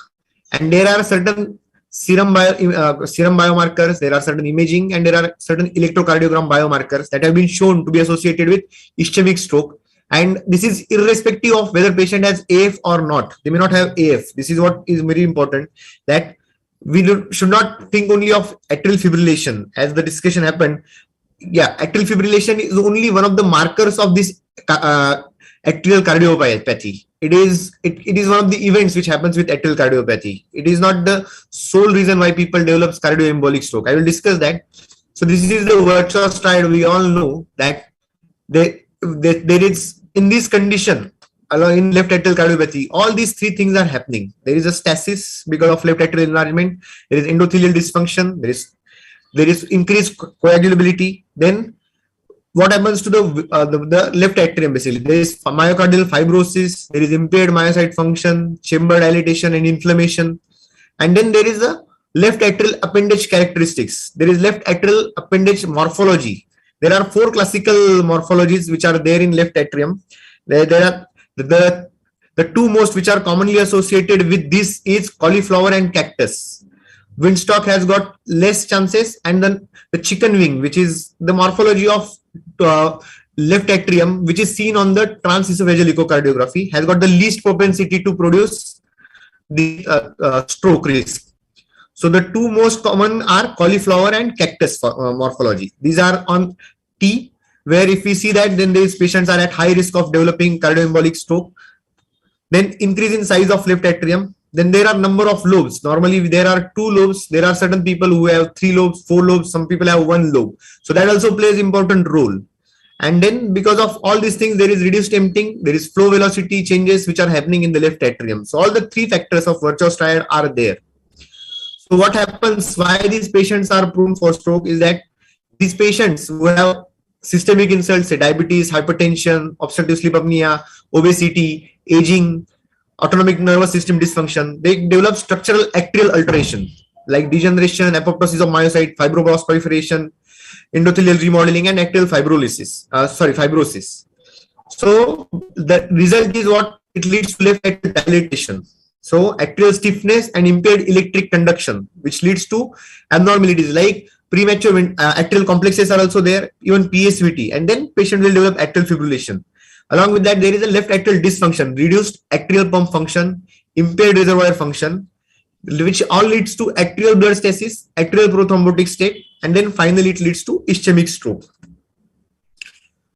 Speaker 9: And there are certain serum biomarkers, there are certain imaging, and there are certain electrocardiogram biomarkers that have been shown to be associated with ischemic stroke. And this is irrespective of whether patient has AF or not. They may not have AF. This is what is very important, that we should not think only of atrial fibrillation. As the discussion happened, yeah, atrial fibrillation is only one of the markers of this atrial cardiopathy. It is one of the events which happens with atrial cardiopathy. It is not the sole reason why people develop cardioembolic stroke. I will discuss that. So this is the virtual slide. We all know that there is, in this condition, in left atrial cardiopathy, all these 3 things are happening. There is a stasis because of left atrial enlargement. There is endothelial dysfunction. There is increased coagulability. Then what happens to the left atrium? Basically, there is myocardial fibrosis. There is impaired myocyte function, chamber dilatation, and inflammation. And then there is the left atrial appendage characteristics. There is left atrial appendage morphology. There are 4 classical morphologies which are there in left atrium. There are the 2 most which are commonly associated with this is cauliflower and cactus. Windstock has got less chances, and then the chicken wing, which is the morphology of left atrium, which is seen on the transesophageal echocardiography, has got the least propensity to produce the stroke risk. So the two most common are cauliflower and cactus morphology. These are on T, where if we see that, then these patients are at high risk of developing cardioembolic stroke. Then increase in size of left atrium. Then there are number of lobes. Normally there are 2 lobes. There are certain people who have 3 lobes, 4 lobes. Some people have 1 lobe. So that also plays important role. And then because of all these things, there is reduced emptying, there is flow velocity changes which are happening in the left atrium. So all the 3 factors of virtuous triad are there. So what happens, why these patients are prone for stroke is that these patients who have systemic insults, say diabetes, hypertension, obstructive sleep apnea, obesity, aging, autonomic nervous system dysfunction, they develop structural atrial alteration like degeneration, apoptosis of myocyte, fibroblast proliferation, endothelial remodeling, and atrial fibrosis. So the result is what? It leads to left atrial dilatation. So atrial stiffness and impaired electric conduction, which leads to abnormalities like premature atrial complexes are also there, even PSVT, and then patient will develop atrial fibrillation. Along with that, there is a left atrial dysfunction, reduced atrial pump function, impaired reservoir function, which all leads to atrial blood stasis, atrial prothrombotic state, and then finally it leads to ischemic stroke.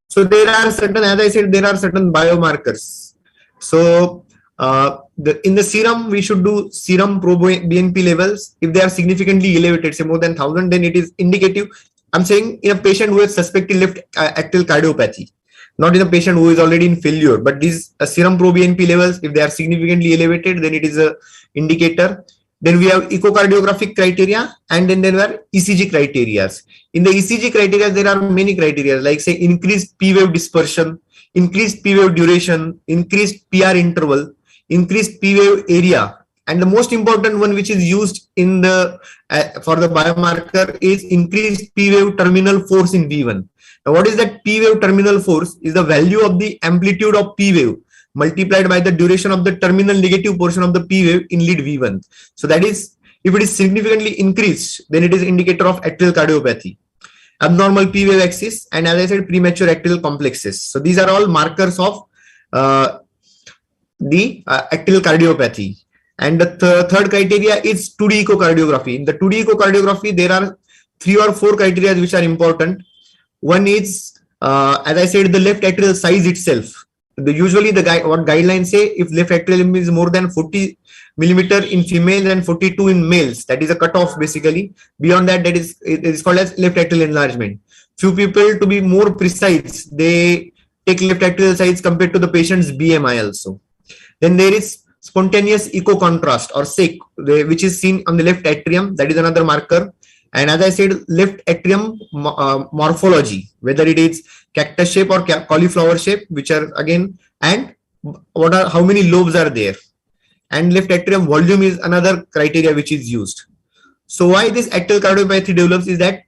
Speaker 9: So there are certain, as I said, there are certain biomarkers. So in the serum, we should do serum pro-BNP levels. If they are significantly elevated, say more than 1000, then it is indicative. I'm saying in a patient who has suspected left atrial cardiopathy, not in a patient who is already in failure, but these serum pro-BNP levels, if they are significantly elevated, then it is a indicator. Then we have echocardiographic criteria, and then there are ECG criterias. In the ECG criteria, there are many criteria, like say increased P wave dispersion, increased P wave duration, increased PR interval, increased P wave area, and the most important one which is used in the for the biomarker is increased P wave terminal force in V1. Now, what is that P wave terminal force? Is the value of the amplitude of P wave multiplied by the duration of the terminal negative portion of the P wave in lead V1. So that is, if it is significantly increased, then it is indicator of atrial cardiopathy. Abnormal P wave axis, and as I said, premature atrial complexes. So these are all markers of the atrial cardiopathy. And the third criteria is 2D echocardiography. In the 2D echocardiography, there are 3 or 4 criteria which are important. One is, as I said, the left atrial size itself. Usually what guidelines say, if left atrial is more than 40 millimeter in females and 42 in males, that is a cutoff basically. Beyond that, it is called as left atrial enlargement. Few people, to be more precise, they take left atrial size compared to the patient's BMI also. Then there is spontaneous echo contrast or SEC, which is seen on the left atrium. That is another marker. And as I said, left atrium morphology, whether it is cactus shape or cauliflower shape, which are again, and how many lobes are there. And left atrium volume is another criteria which is used. So why this atrial cardiopathy develops is that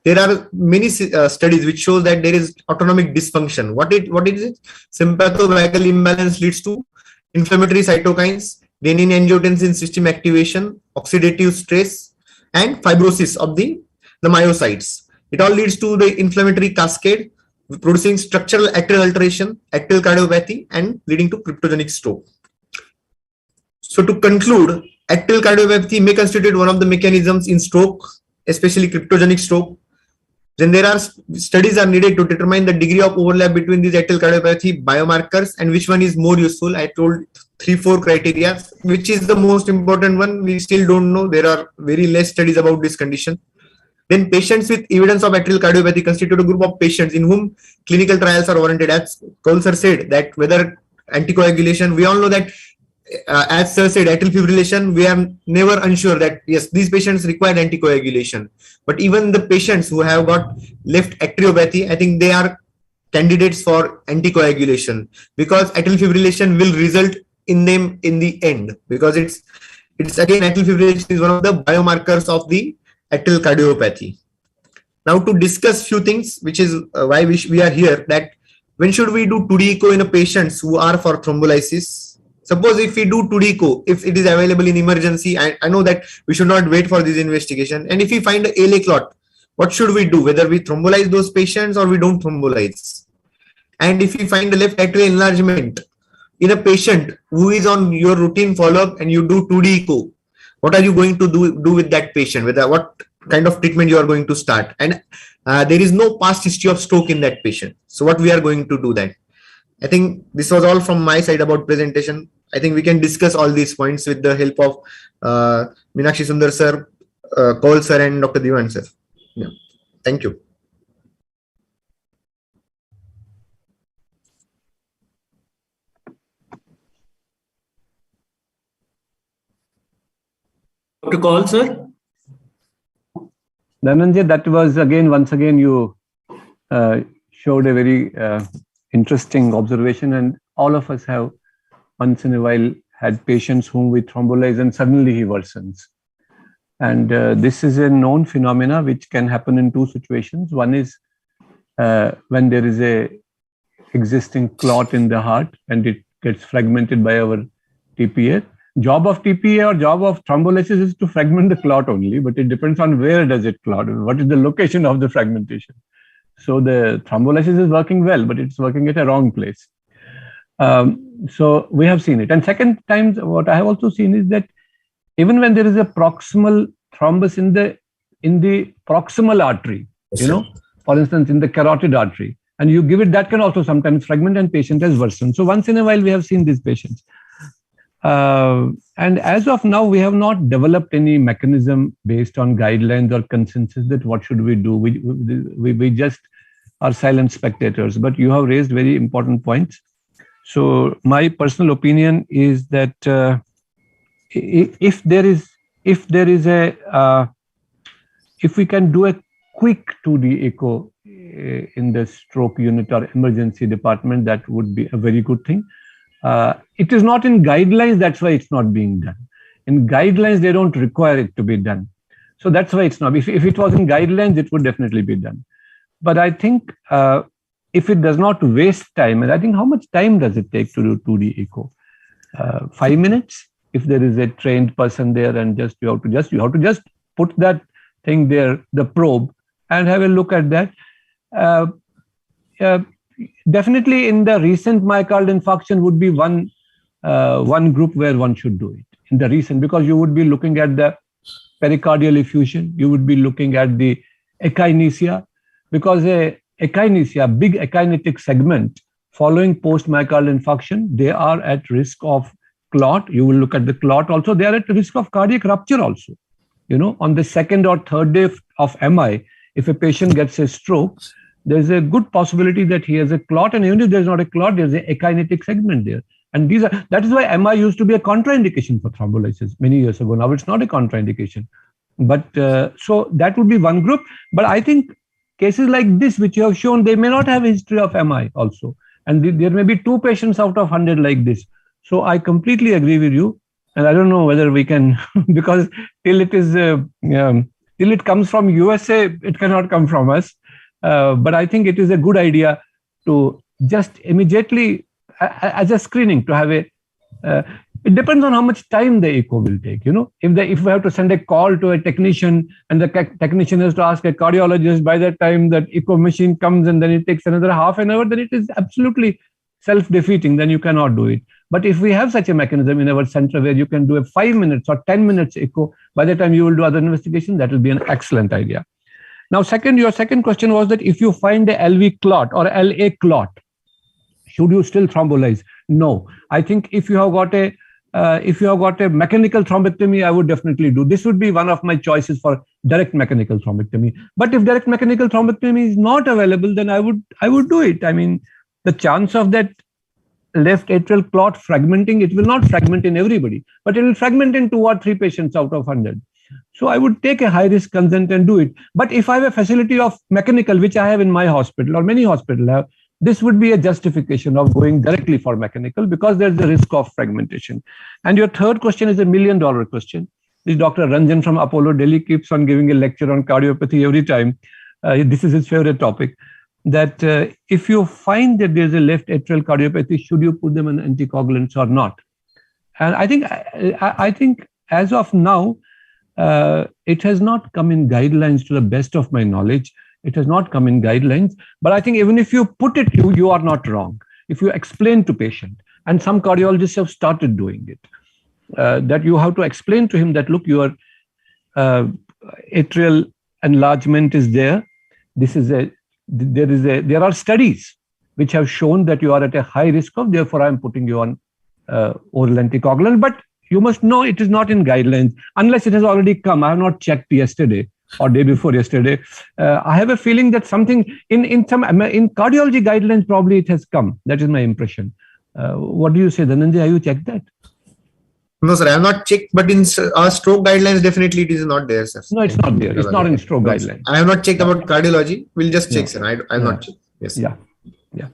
Speaker 9: there are many studies which shows that there is autonomic dysfunction. What is it? Sympathovagal imbalance leads to inflammatory cytokines, renin-angiotensin system activation, oxidative stress, and fibrosis of the myocytes. It all leads to the inflammatory cascade, producing structural atrial alteration, atrial cardiopathy, and leading to cryptogenic stroke. So to conclude, atrial cardiopathy may constitute one of the mechanisms in stroke, especially cryptogenic stroke. Then there are studies are needed to determine the degree of overlap between these atrial cardiopathy biomarkers and which one is more useful. I told 3-4 criteria. Which is the most important one? We still don't know. There are very less studies about this condition. Then patients with evidence of atrial cardiopathy constitute a group of patients in whom clinical trials are warranted. As Colser said, that whether anticoagulation, we all know that as Sir said, atrial fibrillation, we are never unsure that yes, these patients require anticoagulation. But even the patients who have got left atriopathy, I think they are candidates for anticoagulation, because atrial fibrillation will result in them in the end, because it's again, atrial fibrillation is one of the biomarkers of the atrial cardiopathy. Now to discuss few things, which is why we are here, that when should we do 2D echo in a patients who are for thrombolysis? Suppose if we do 2D echo, if it is available in emergency, I know that we should not wait for this investigation. And if we find a ALA clot, what should we do? Whether we thrombolize those patients or we don't thrombolize? And if you find a left atrial enlargement in a patient who is on your routine follow-up and you do 2D echo, what are you going to do with that patient? What kind of treatment you are going to start? And there is no past history of stroke in that patient. So what we are going to do that? I think this was all from my side about presentation. I think we can discuss all these points with the help of Meenakshi Sundar sir, Kaul sir, and Dr. Devansa sir. Yeah. Thank you.
Speaker 1: Dr. Kaul sir.
Speaker 2: Dhananjay, that was once again you showed a very interesting observation, and all of us have once in a while had patients whom we thrombolize and suddenly he worsens. And this is a known phenomena which can happen in two situations. One is when there is a existing clot in the heart and it gets fragmented by our TPA. Job of TPA or job of thrombolysis is to fragment the clot only, but it depends on where does it clot, what is the location of the fragmentation. So the thrombolysis is working well, but it's working at a wrong place. So we have seen it. And second times, what I have also seen is that even when there is a proximal thrombus in the proximal artery, you know, for instance, in the carotid artery, and you give it, that can also sometimes fragment and patient has worsened. So once in a while, we have seen these patients. And as of now, we have not developed any mechanism based on guidelines or consensus that what should we do. We just are silent spectators, but you have raised very important points. So my personal opinion is that if we can do a quick 2D echo in the stroke unit or emergency department, that would be a very good thing. It is not in guidelines, that's why it's not being done. In guidelines, they don't require it to be done. So that's why it's not. If it was in guidelines, it would definitely be done. But I think if it does not waste time, and I think how much time does it take to do 2D echo? 5 minutes? If there is a trained person there and you have to just put that thing there, the probe, and have a look at that. Definitely in the recent myocardial infarction would be one group where one should do it in the recent, because you would be looking at the pericardial effusion, you would be looking at the echinacea, because a echinacea, big echinetic segment following post myocardial infarction, they are at risk of clot. You will look at the clot also. They are at risk of cardiac rupture also. You know, on the second or third day of MI, if a patient gets a stroke, there's a good possibility that he has a clot, and even if there's not a clot, there's an echinetic segment there. And that is why MI used to be a contraindication for thrombolysis many years ago. Now it's not a contraindication. But so that would be one group. But I think cases like this, which you have shown, they may not have a history of MI also. And there may be 2 patients out of 100 like this. So I completely agree with you. And I don't know whether we can, because till it comes from USA, it cannot come from us. But I think it is a good idea to just immediately, as a screening, to have it depends on how much time the echo will take. You know, if we have to send a call to a technician and the technician has to ask a cardiologist, by the time that echo machine comes and then it takes another half an hour, then it is absolutely self-defeating. Then you cannot do it. But if we have such a mechanism in our center where you can do a 5 minutes or 10 minutes echo, by the time you will do other investigation, that will be an excellent idea. Now, your second question was that if you find a LV clot or LA clot, should you still thrombolyze? No. I think if you have got a mechanical thrombectomy, I would definitely do. This would be one of my choices for direct mechanical thrombectomy. But if direct mechanical thrombectomy is not available, then I would do it. I mean, the chance of that left atrial clot fragmenting, it will not fragment in everybody, but it will fragment in 2 or 3 patients out of 100. So I would take a high-risk consent and do it. But if I have a facility of mechanical, which I have in my hospital or many hospitals have, this would be a justification of going directly for mechanical, because there's a risk of fragmentation. And your third question is $1 million question. This Dr. Ranjan from Apollo Delhi keeps on giving a lecture on cardiopathy every time. This is his favorite topic. That if you find that there's a left atrial cardiopathy, should you put them on anticoagulants or not? And I think as of now, it has not come in guidelines to the best of my knowledge. It has not come in guidelines. But I think even if you put it, you are not wrong. If you explain to patient, and some cardiologists have started doing it, that you have to explain to him that, look, your atrial enlargement is there. There are studies which have shown that you are at a high risk of, therefore I am putting you on oral anticoagulant. But you must know it is not in guidelines unless it has already come. I have not checked yesterday or day before yesterday. I have a feeling that something in cardiology guidelines probably it has come. That is my impression. What do you say, Dhananjay? Have you checked that?
Speaker 9: No, sir, I have not checked, but in our stroke guidelines, definitely it is not there, sir.
Speaker 2: No, it's not there. It's not in stroke guidelines.
Speaker 9: I have not checked about cardiology. We'll just check, sir. I have not checked. Yes.
Speaker 2: Yeah. Yeah.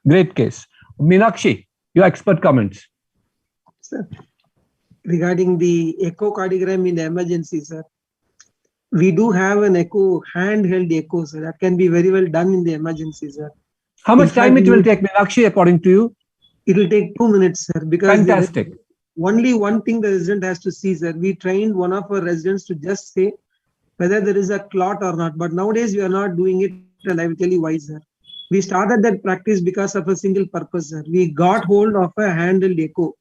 Speaker 2: Great case. Meenakshi, your expert comments.
Speaker 6: Sir, regarding the echocardiogram in the emergency, sir, we do have an echo, handheld echo, sir. That can be very well done in the emergency, sir.
Speaker 2: How much time it will take, Meenakshi, according to you?
Speaker 6: It will take 2 minutes, sir. Because
Speaker 2: fantastic.
Speaker 6: Only one thing the resident has to see, sir. We trained one of our residents to just say whether there is a clot or not. But nowadays we are not doing it, and I will tell you why, sir. We started that practice because of a single purpose, sir. We got hold of a handheld echo,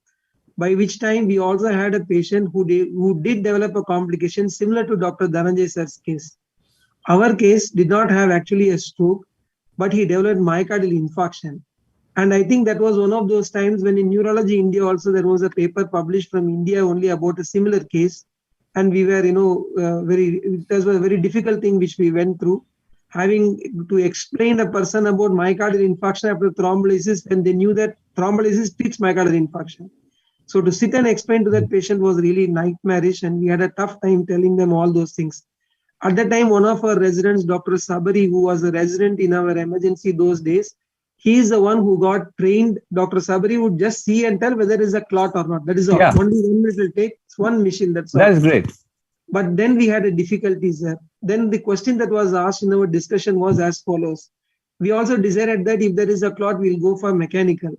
Speaker 6: by which time we also had a patient who did develop a complication similar to Dr. Dhananjay sir's case. Our case did not have actually a stroke, but he developed myocardial infarction. And I think that was one of those times when in Neurology India also there was a paper published from India only about a similar case. And we were, it was a very difficult thing which we went through, having to explain a person about myocardial infarction after thrombolysis, and they knew that thrombolysis treats myocardial infarction. So to sit and explain to that patient was really nightmarish, and we had a tough time telling them all those things. At that time, one of our residents, Dr. Sabari, who was a resident in our emergency those days, he is the one who got trained. Dr. Sabari would just see and tell whether there is a clot or not. That is all. Yeah. Only 1 minute will take. It's one machine. That's all.
Speaker 2: That's great.
Speaker 6: But then we had a difficulty, sir. Then the question that was asked in our discussion was as follows. We also decided that if there is a clot, we'll go for mechanical.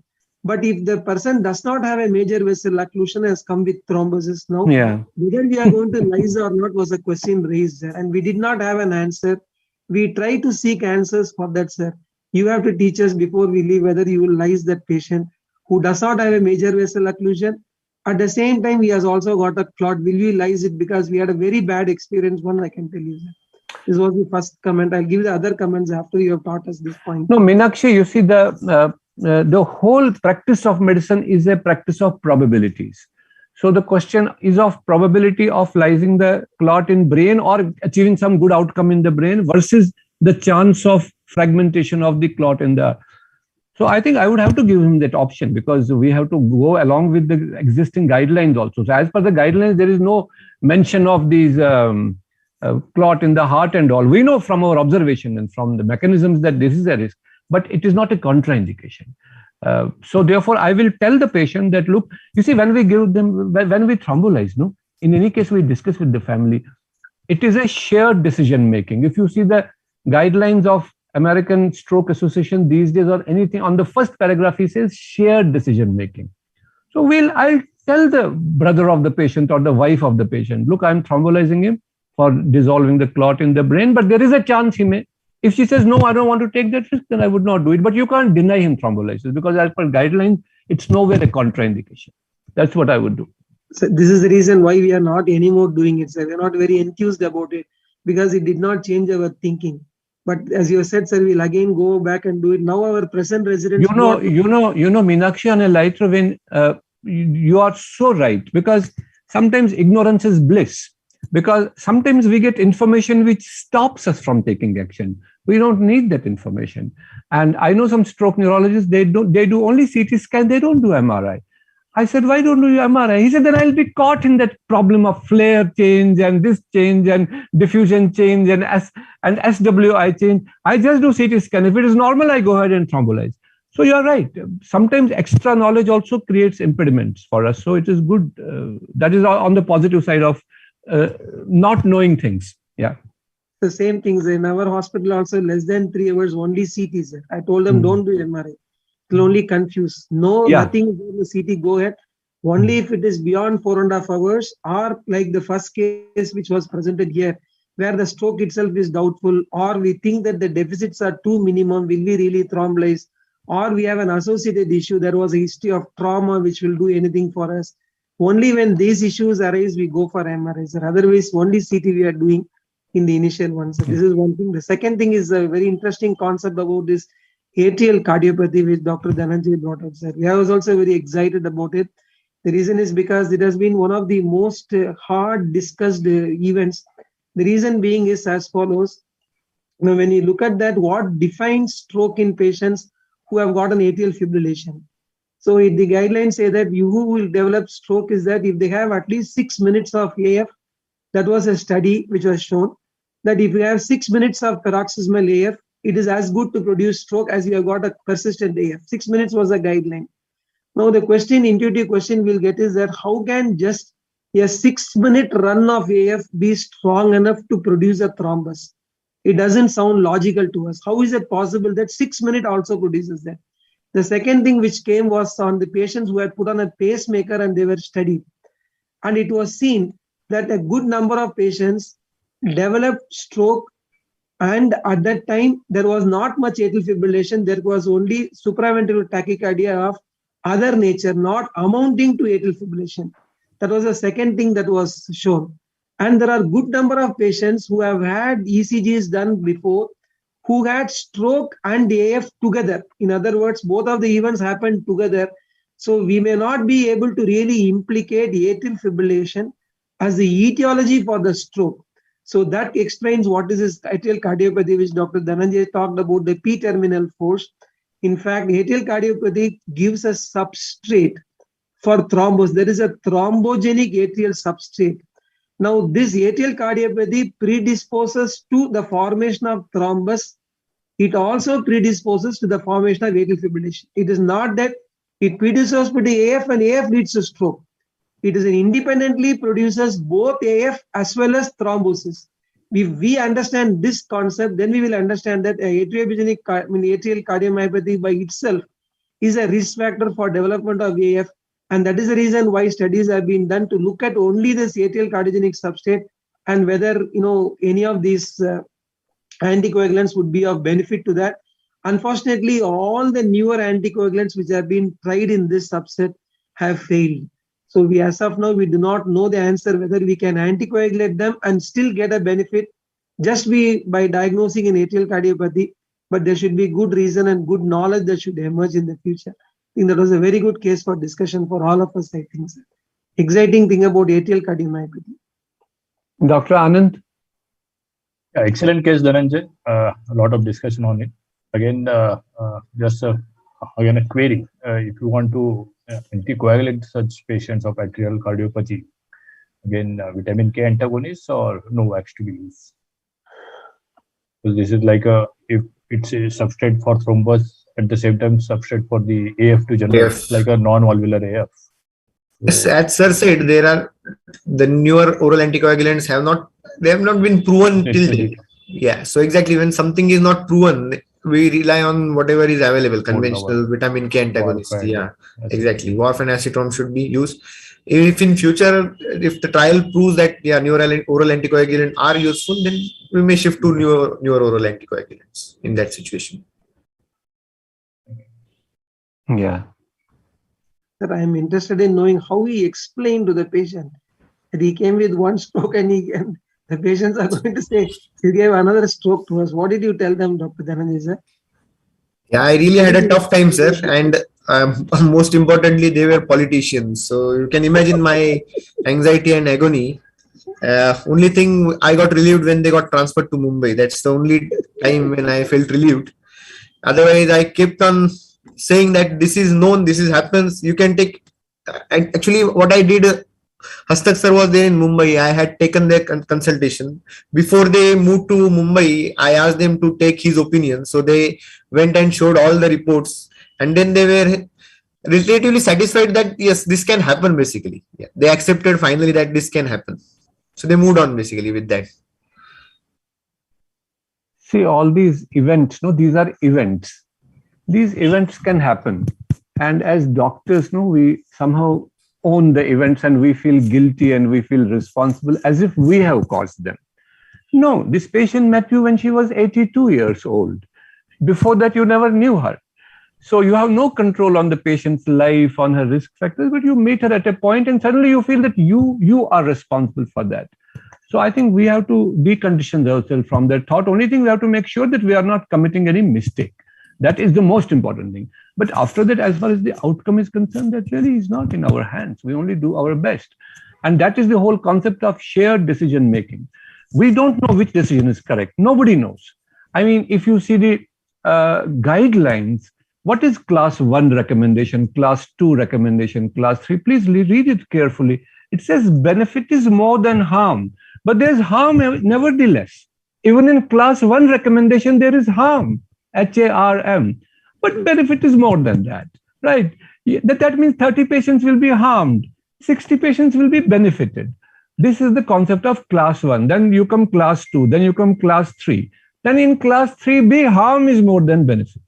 Speaker 6: But if the person does not have a major vessel occlusion, has come with thrombosis now, whether we are going to lyse or not was a question raised, sir. And we did not have an answer. We try to seek answers for that, sir. You have to teach us before we leave whether you will lyse that patient who does not have a major vessel occlusion. At the same time, he has also got a clot. Will we lyse it? Because we had a very bad experience, one I can tell you, sir. This was the first comment. I'll give the other comments after you have taught us this point.
Speaker 2: No, Meenakshi, you see the whole practice of medicine is a practice of probabilities. So the question is of probability of lysing the clot in brain or achieving some good outcome in the brain versus the chance of fragmentation of the clot in the. So I think I would have to give him that option because we have to go along with the existing guidelines also. So as per the guidelines, there is no mention of these clot in the heart and all. We know from our observation and from the mechanisms that this is a risk, but it is not a contraindication. So therefore, I will tell the patient that, look, you see, when we give them, when we thrombolyze, no, in any case, we discuss with the family, it is a shared decision making. If you see the guidelines of American Stroke Association these days or anything, on the first paragraph, he says shared decision making. So I'll tell the brother of the patient or the wife of the patient, look, I'm thrombolizing him for dissolving the clot in the brain, but there is a chance he may. If she says, no, I don't want to take that risk, then I would not do it. But you can't deny him thrombolysis because as per guidelines, it's nowhere a contraindication. That's what I would do.
Speaker 6: So this is the reason why we are not anymore doing it, sir. We are not very enthused about it because it did not change our thinking. But as you said, sir, we'll again go back and do it. Now our present residents...
Speaker 2: You know, Meenakshi, on a lighter vein, you are so right because sometimes ignorance is bliss. Because sometimes we get information which stops us from taking action. We don't need that information. And I know some stroke neurologists, they do only CT scan, they don't do MRI. I said, why don't you do MRI? He said, then I'll be caught in that problem of flare change and this change and diffusion change and SWI change. I just do CT scan. If it is normal, I go ahead and thrombolyze. So you're right. Sometimes extra knowledge also creates impediments for us. So it is good. That is on the positive side of not knowing things. Yeah.
Speaker 6: The same things in our hospital also, less than 3 hours, only CT, sir. I told them, don't do MRI. It will only confuse. Nothing in the CT, go ahead. Only if it is beyond 4.5 hours or like the first case which was presented here, where the stroke itself is doubtful, or we think that the deficits are too minimum, will we really thrombolyze, or we have an associated issue, there was a history of trauma which will do anything for us. Only when these issues arise, we go for MRI. Otherwise, only CT we are doing in the initial one. So this is one thing. The second thing is a very interesting concept about this atrial cardiopathy, which Dr. Dhananjay brought up, sir. I was also very excited about it. The reason is because it has been one of the most hard discussed events. The reason being is as follows. Now, when you look at that, what defines stroke in patients who have got an atrial fibrillation? So the guidelines say that you who will develop stroke is that if they have at least 6 minutes of AF, that was a study which was shown that if you have 6 minutes of paroxysmal AF, it is as good to produce stroke as you have got a persistent AF. 6 minutes was a guideline. Now the intuitive question we'll get is that how can just a 6-minute run of AF be strong enough to produce a thrombus? It doesn't sound logical to us. How is it possible that 6 minutes also produces that? The second thing which came was on the patients who had put on a pacemaker and they were studied. And it was seen that a good number of patients developed stroke, and at that time there was not much atrial fibrillation. There was only supraventricular tachycardia of other nature, not amounting to atrial fibrillation. That was the second thing that was shown. And there are good number of patients who have had ECGs done before, who had stroke and AF together. In other words, both of the events happened together. So we may not be able to really implicate atrial fibrillation as the etiology for the stroke. So that explains what is this atrial cardiopathy, which Dr. Dhananjay talked about, the P-terminal force. In fact, atrial cardiopathy gives a substrate for thrombus. There is a thrombogenic atrial substrate. Now, this atrial cardiopathy predisposes to the formation of thrombus. It also predisposes to the formation of atrial fibrillation. It is not that it predisposes to the AF and AF leads to stroke. It is independently produces both AF as well as thrombosis. If we understand this concept, then we will understand that atrial cardiomyopathy by itself is a risk factor for development of AF. And that is the reason why studies have been done to look at only this atrial cardiogenic substrate and whether any of these anticoagulants would be of benefit to that. Unfortunately, all the newer anticoagulants which have been tried in this subset have failed. So we, as of now, we do not know the answer whether we can anticoagulate them and still get a benefit just by diagnosing an atrial cardiopathy. But there should be good reason and good knowledge that should emerge in the future. I think that was a very good case for discussion for all of us, I think. Sir. Exciting thing about atrial cardiomyopathy.
Speaker 2: Dr. Anand?
Speaker 8: Yeah, excellent case, Dhananjay. A lot of discussion on it. Again, again a query. If you want to anticoagulate such patients of atrial cardiopathy, again, vitamin K antagonists or no wax to be used? So this is like if it's a substrate for thrombus, at the same time substrate for the AF to generate, like a non-valvular AF.
Speaker 9: Yes, as sir said, there are the newer oral anticoagulants have not been proven till date. Yeah, so exactly when something is not proven, we rely on whatever is available, conventional vitamin K antagonist. Yeah, exactly. Warfarin acetone should be used. If in future, if the trial proves that newer oral anticoagulants are useful, then we may shift to newer oral anticoagulants in that situation.
Speaker 2: Yeah.
Speaker 6: Sir, I am interested in knowing how he explained to the patient that he came with one stroke and the patients are going to say, you gave another stroke to us. What did you tell them, Dr. Dhananjay, sir?
Speaker 9: Yeah, I really had a tough time, sir. And most importantly, they were politicians. So you can imagine my anxiety and agony. Only thing I got relieved when they got transferred to Mumbai. That's the only time when I felt relieved. Otherwise, I kept on saying that this is known, this is happens. You can take. Actually, what I did, Hastak sir was there in Mumbai. I had taken their consultation. Before they moved to Mumbai, I asked them to take his opinion. So they went and showed all the reports. And then they were relatively satisfied that, yes, this can happen basically. Yeah. They accepted finally that this can happen. So they moved on basically with that.
Speaker 2: See, all these events, these are events. These events can happen. And as doctors, we somehow own the events and we feel guilty and we feel responsible as if we have caused them. No, this patient met you when she was 82 years old. Before that, you never knew her. So you have no control on the patient's life, on her risk factors, but you meet her at a point and suddenly you feel that you are responsible for that. So I think we have to decondition ourselves from that thought. Only thing we have to make sure that we are not committing any mistake. That is the most important thing. But after that, as far as the outcome is concerned, that really is not in our hands. We only do our best. And that is the whole concept of shared decision making. We don't know which decision is correct. Nobody knows. I mean, if you see the guidelines, what is class 1 recommendation, class 2 recommendation, class 3? Please read it carefully. It says benefit is more than harm, but there's harm nevertheless. Even in class 1 recommendation, there is harm, HARM, but benefit is more than that, right? That means 30 patients will be harmed, 60 patients will be benefited. This is the concept of class 1. Then you come class 2, then you come class 3. Then in class 3B, harm is more than benefit.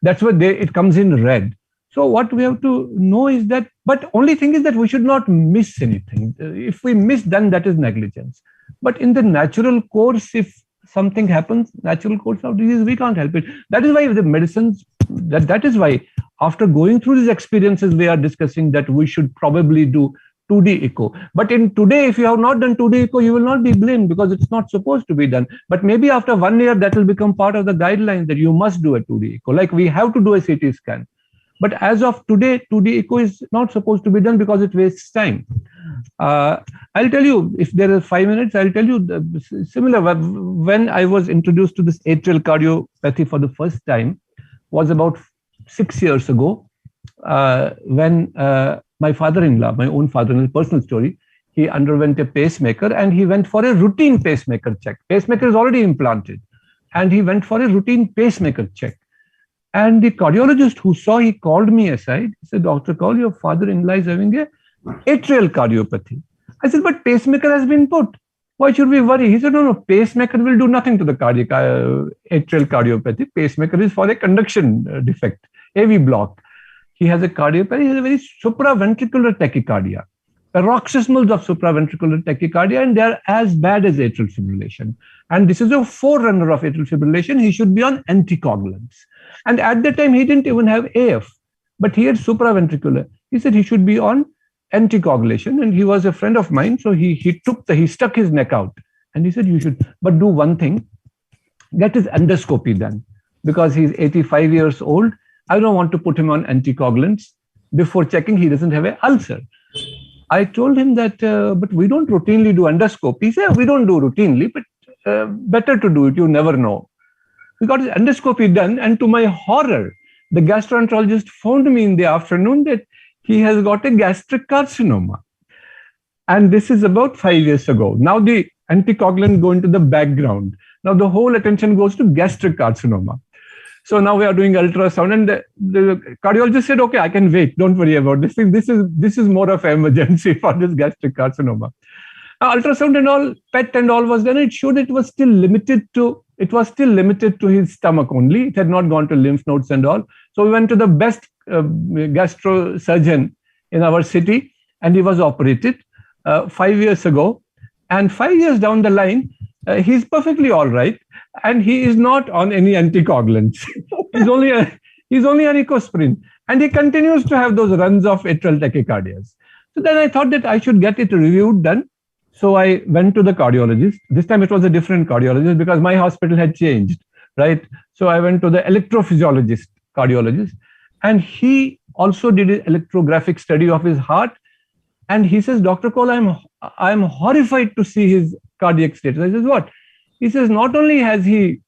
Speaker 2: That's where it comes in red. So what we have to know is that, but only thing is that we should not miss anything. If we miss, then that is negligence. But in the natural course, if something happens, natural course of disease, we can't help it. That is why the medicines, that is why after going through these experiences, we are discussing that we should probably do 2D echo. But in today, if you have not done 2D echo, you will not be blamed because it's not supposed to be done. But maybe after 1 year, that will become part of the guidelines that you must do a 2D echo. Like we have to do a CT scan. But as of today, 2D echo is not supposed to be done because it wastes time. I'll tell you, if there are 5 minutes, I'll tell you similar. When I was introduced to this atrial cardiopathy for the first time was about 6 years ago, when my father-in-law, my own father-in-law, personal story, he underwent a pacemaker and he went for a routine pacemaker check. Pacemaker is already implanted. And he went for a routine pacemaker check. And the cardiologist who saw, he called me aside. He said, Dr. Kaul, your father-in-law is having a atrial cardiopathy. I said, but pacemaker has been put. Why should we worry? He said, no, pacemaker will do nothing to the atrial cardiopathy. Pacemaker is for a conduction defect, AV block. He has a cardiopathy, he has a very supraventricular tachycardia, paroxysmals of supraventricular tachycardia, and they are as bad as atrial fibrillation. And this is a forerunner of atrial fibrillation. He should be on anticoagulants. And at that time, he didn't even have AF, but he had supraventricular. He said he should be on anticoagulation. And he was a friend of mine. So he stuck his neck out and he said, you should, but do one thing, get his endoscopy done because he's 85 years old. I don't want to put him on anticoagulants before checking he doesn't have an ulcer. I told him that, but we don't routinely do endoscopy. He said, we don't do routinely, but better to do it. You never know. We got his endoscopy done. And to my horror, the gastroenterologist phoned me in the afternoon that he has got a gastric carcinoma. And this is about 5 years ago. Now the anticoagulant go into the background. Now the whole attention goes to gastric carcinoma. So now we are doing ultrasound, and the cardiologist said, okay, I can wait. Don't worry about this thing. This is more of an emergency for this gastric carcinoma. Ultrasound and all, PET and all was done. It showed it was still limited to his stomach only. It had not gone to lymph nodes and all. So we went to the best gastro surgeon in our city, and he was operated 5 years ago. And 5 years down the line, he's perfectly all right. And he is not on any anticoagulants. he's only on ecosprin. And he continues to have those runs of atrial tachycardias. So then I thought that I should get it reviewed done. So I went to the cardiologist. This time it was a different cardiologist because my hospital had changed, right? So I went to the electrophysiologist, cardiologist, and he also did an electrographic study of his heart. And he says, Dr. Kaul, I'm horrified to see his cardiac status. I says, what? He says, not only has he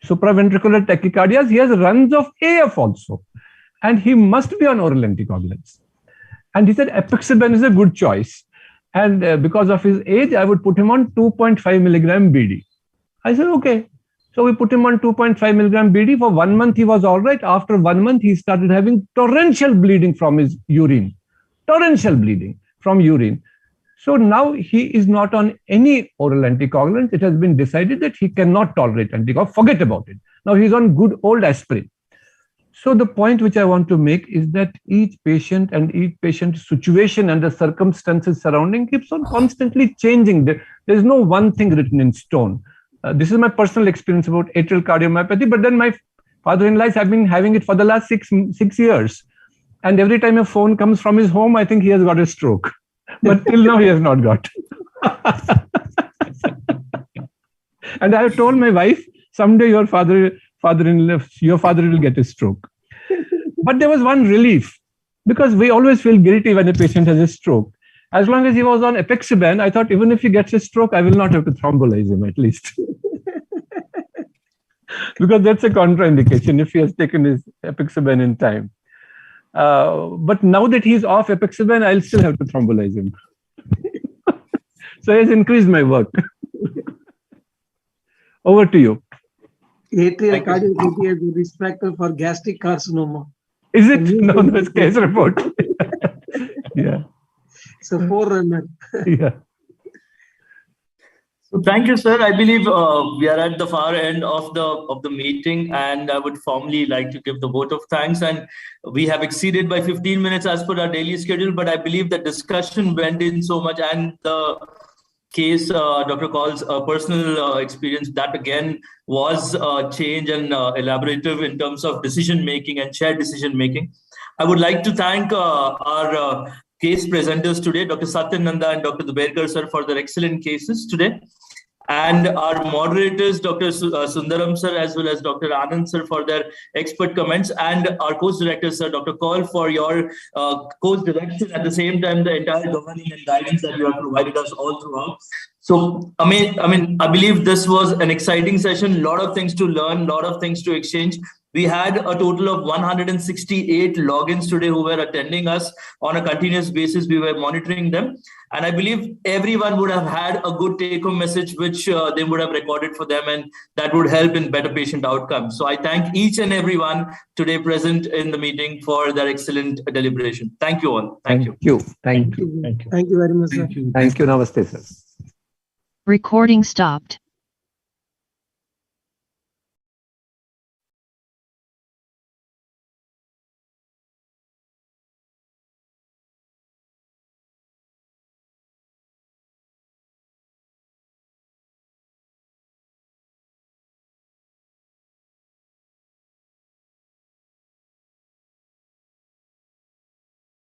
Speaker 2: supraventricular tachycardias, he has runs of AF also. And he must be on oral anticoagulants. And he said, apixaban is a good choice. And because of his age, I would put him on 2.5 milligram BD. I said, okay. So we put him on 2.5 milligram BD. For 1 month, he was all right. After 1 month, he started having torrential bleeding from his urine. Torrential bleeding from urine. So now he is not on any oral anticoagulants. It has been decided that he cannot tolerate anticoagulants. Forget about it. Now he's on good old aspirin. So the point which I want to make is that each patient and each patient's situation and the circumstances surrounding keeps on constantly changing. There is no one thing written in stone. This is my personal experience about atrial cardiomyopathy, but then my father-in-law has been having it for the last six years. And every time a phone comes from his home, I think he has got a stroke. But till now, he has not got. And I have told my wife, someday your father will get a stroke. But there was one relief, because we always feel guilty when a patient has a stroke. As long as he was on Apixaban, I thought even if he gets a stroke, I will not have to thrombolize him at least. Because that's a contraindication if he has taken his Apixaban in time. But now that he's off Apixaban, I'll still have to thrombolize him. So it has increased my work. Over to you.
Speaker 6: Atrial cardiomyopathy is a risk factor for gastric carcinoma.
Speaker 2: Is it? No, it's case report. Yeah.
Speaker 6: It's a forerunner.
Speaker 2: Yeah.
Speaker 1: So thank you, sir. I believe we are at the far end of the meeting, and I would formally like to give the vote of thanks. And we have exceeded by 15 minutes as per our daily schedule, but I believe the discussion went in so much, and the case, Dr. Kaul's personal experience, that again was change and elaborative in terms of decision making and shared decision making. I would like to thank our case presenters today, Dr. Satyan Nanda and Dr. Dubergerser, for their excellent cases today. And our moderators, Dr. Sundaram sir, as well as Dr. Anand sir, for their expert comments, and our course director, sir, Dr. Kaul, for your course direction, at the same time, the entire governing and guidance that you have provided us all throughout. So, I believe this was an exciting session, a lot of things to learn, a lot of things to exchange. We had a total of 168 logins today who were attending us on a continuous basis. We were monitoring them. And I believe everyone would have had a good take-home message, which they would have recorded for them, and that would help in better patient outcomes. So I thank each and everyone today present in the meeting for their excellent deliberation. Thank you all. Thank you.
Speaker 6: Thank you very much, sir.
Speaker 2: Thank you. Namaste, sir.
Speaker 10: Recording stopped.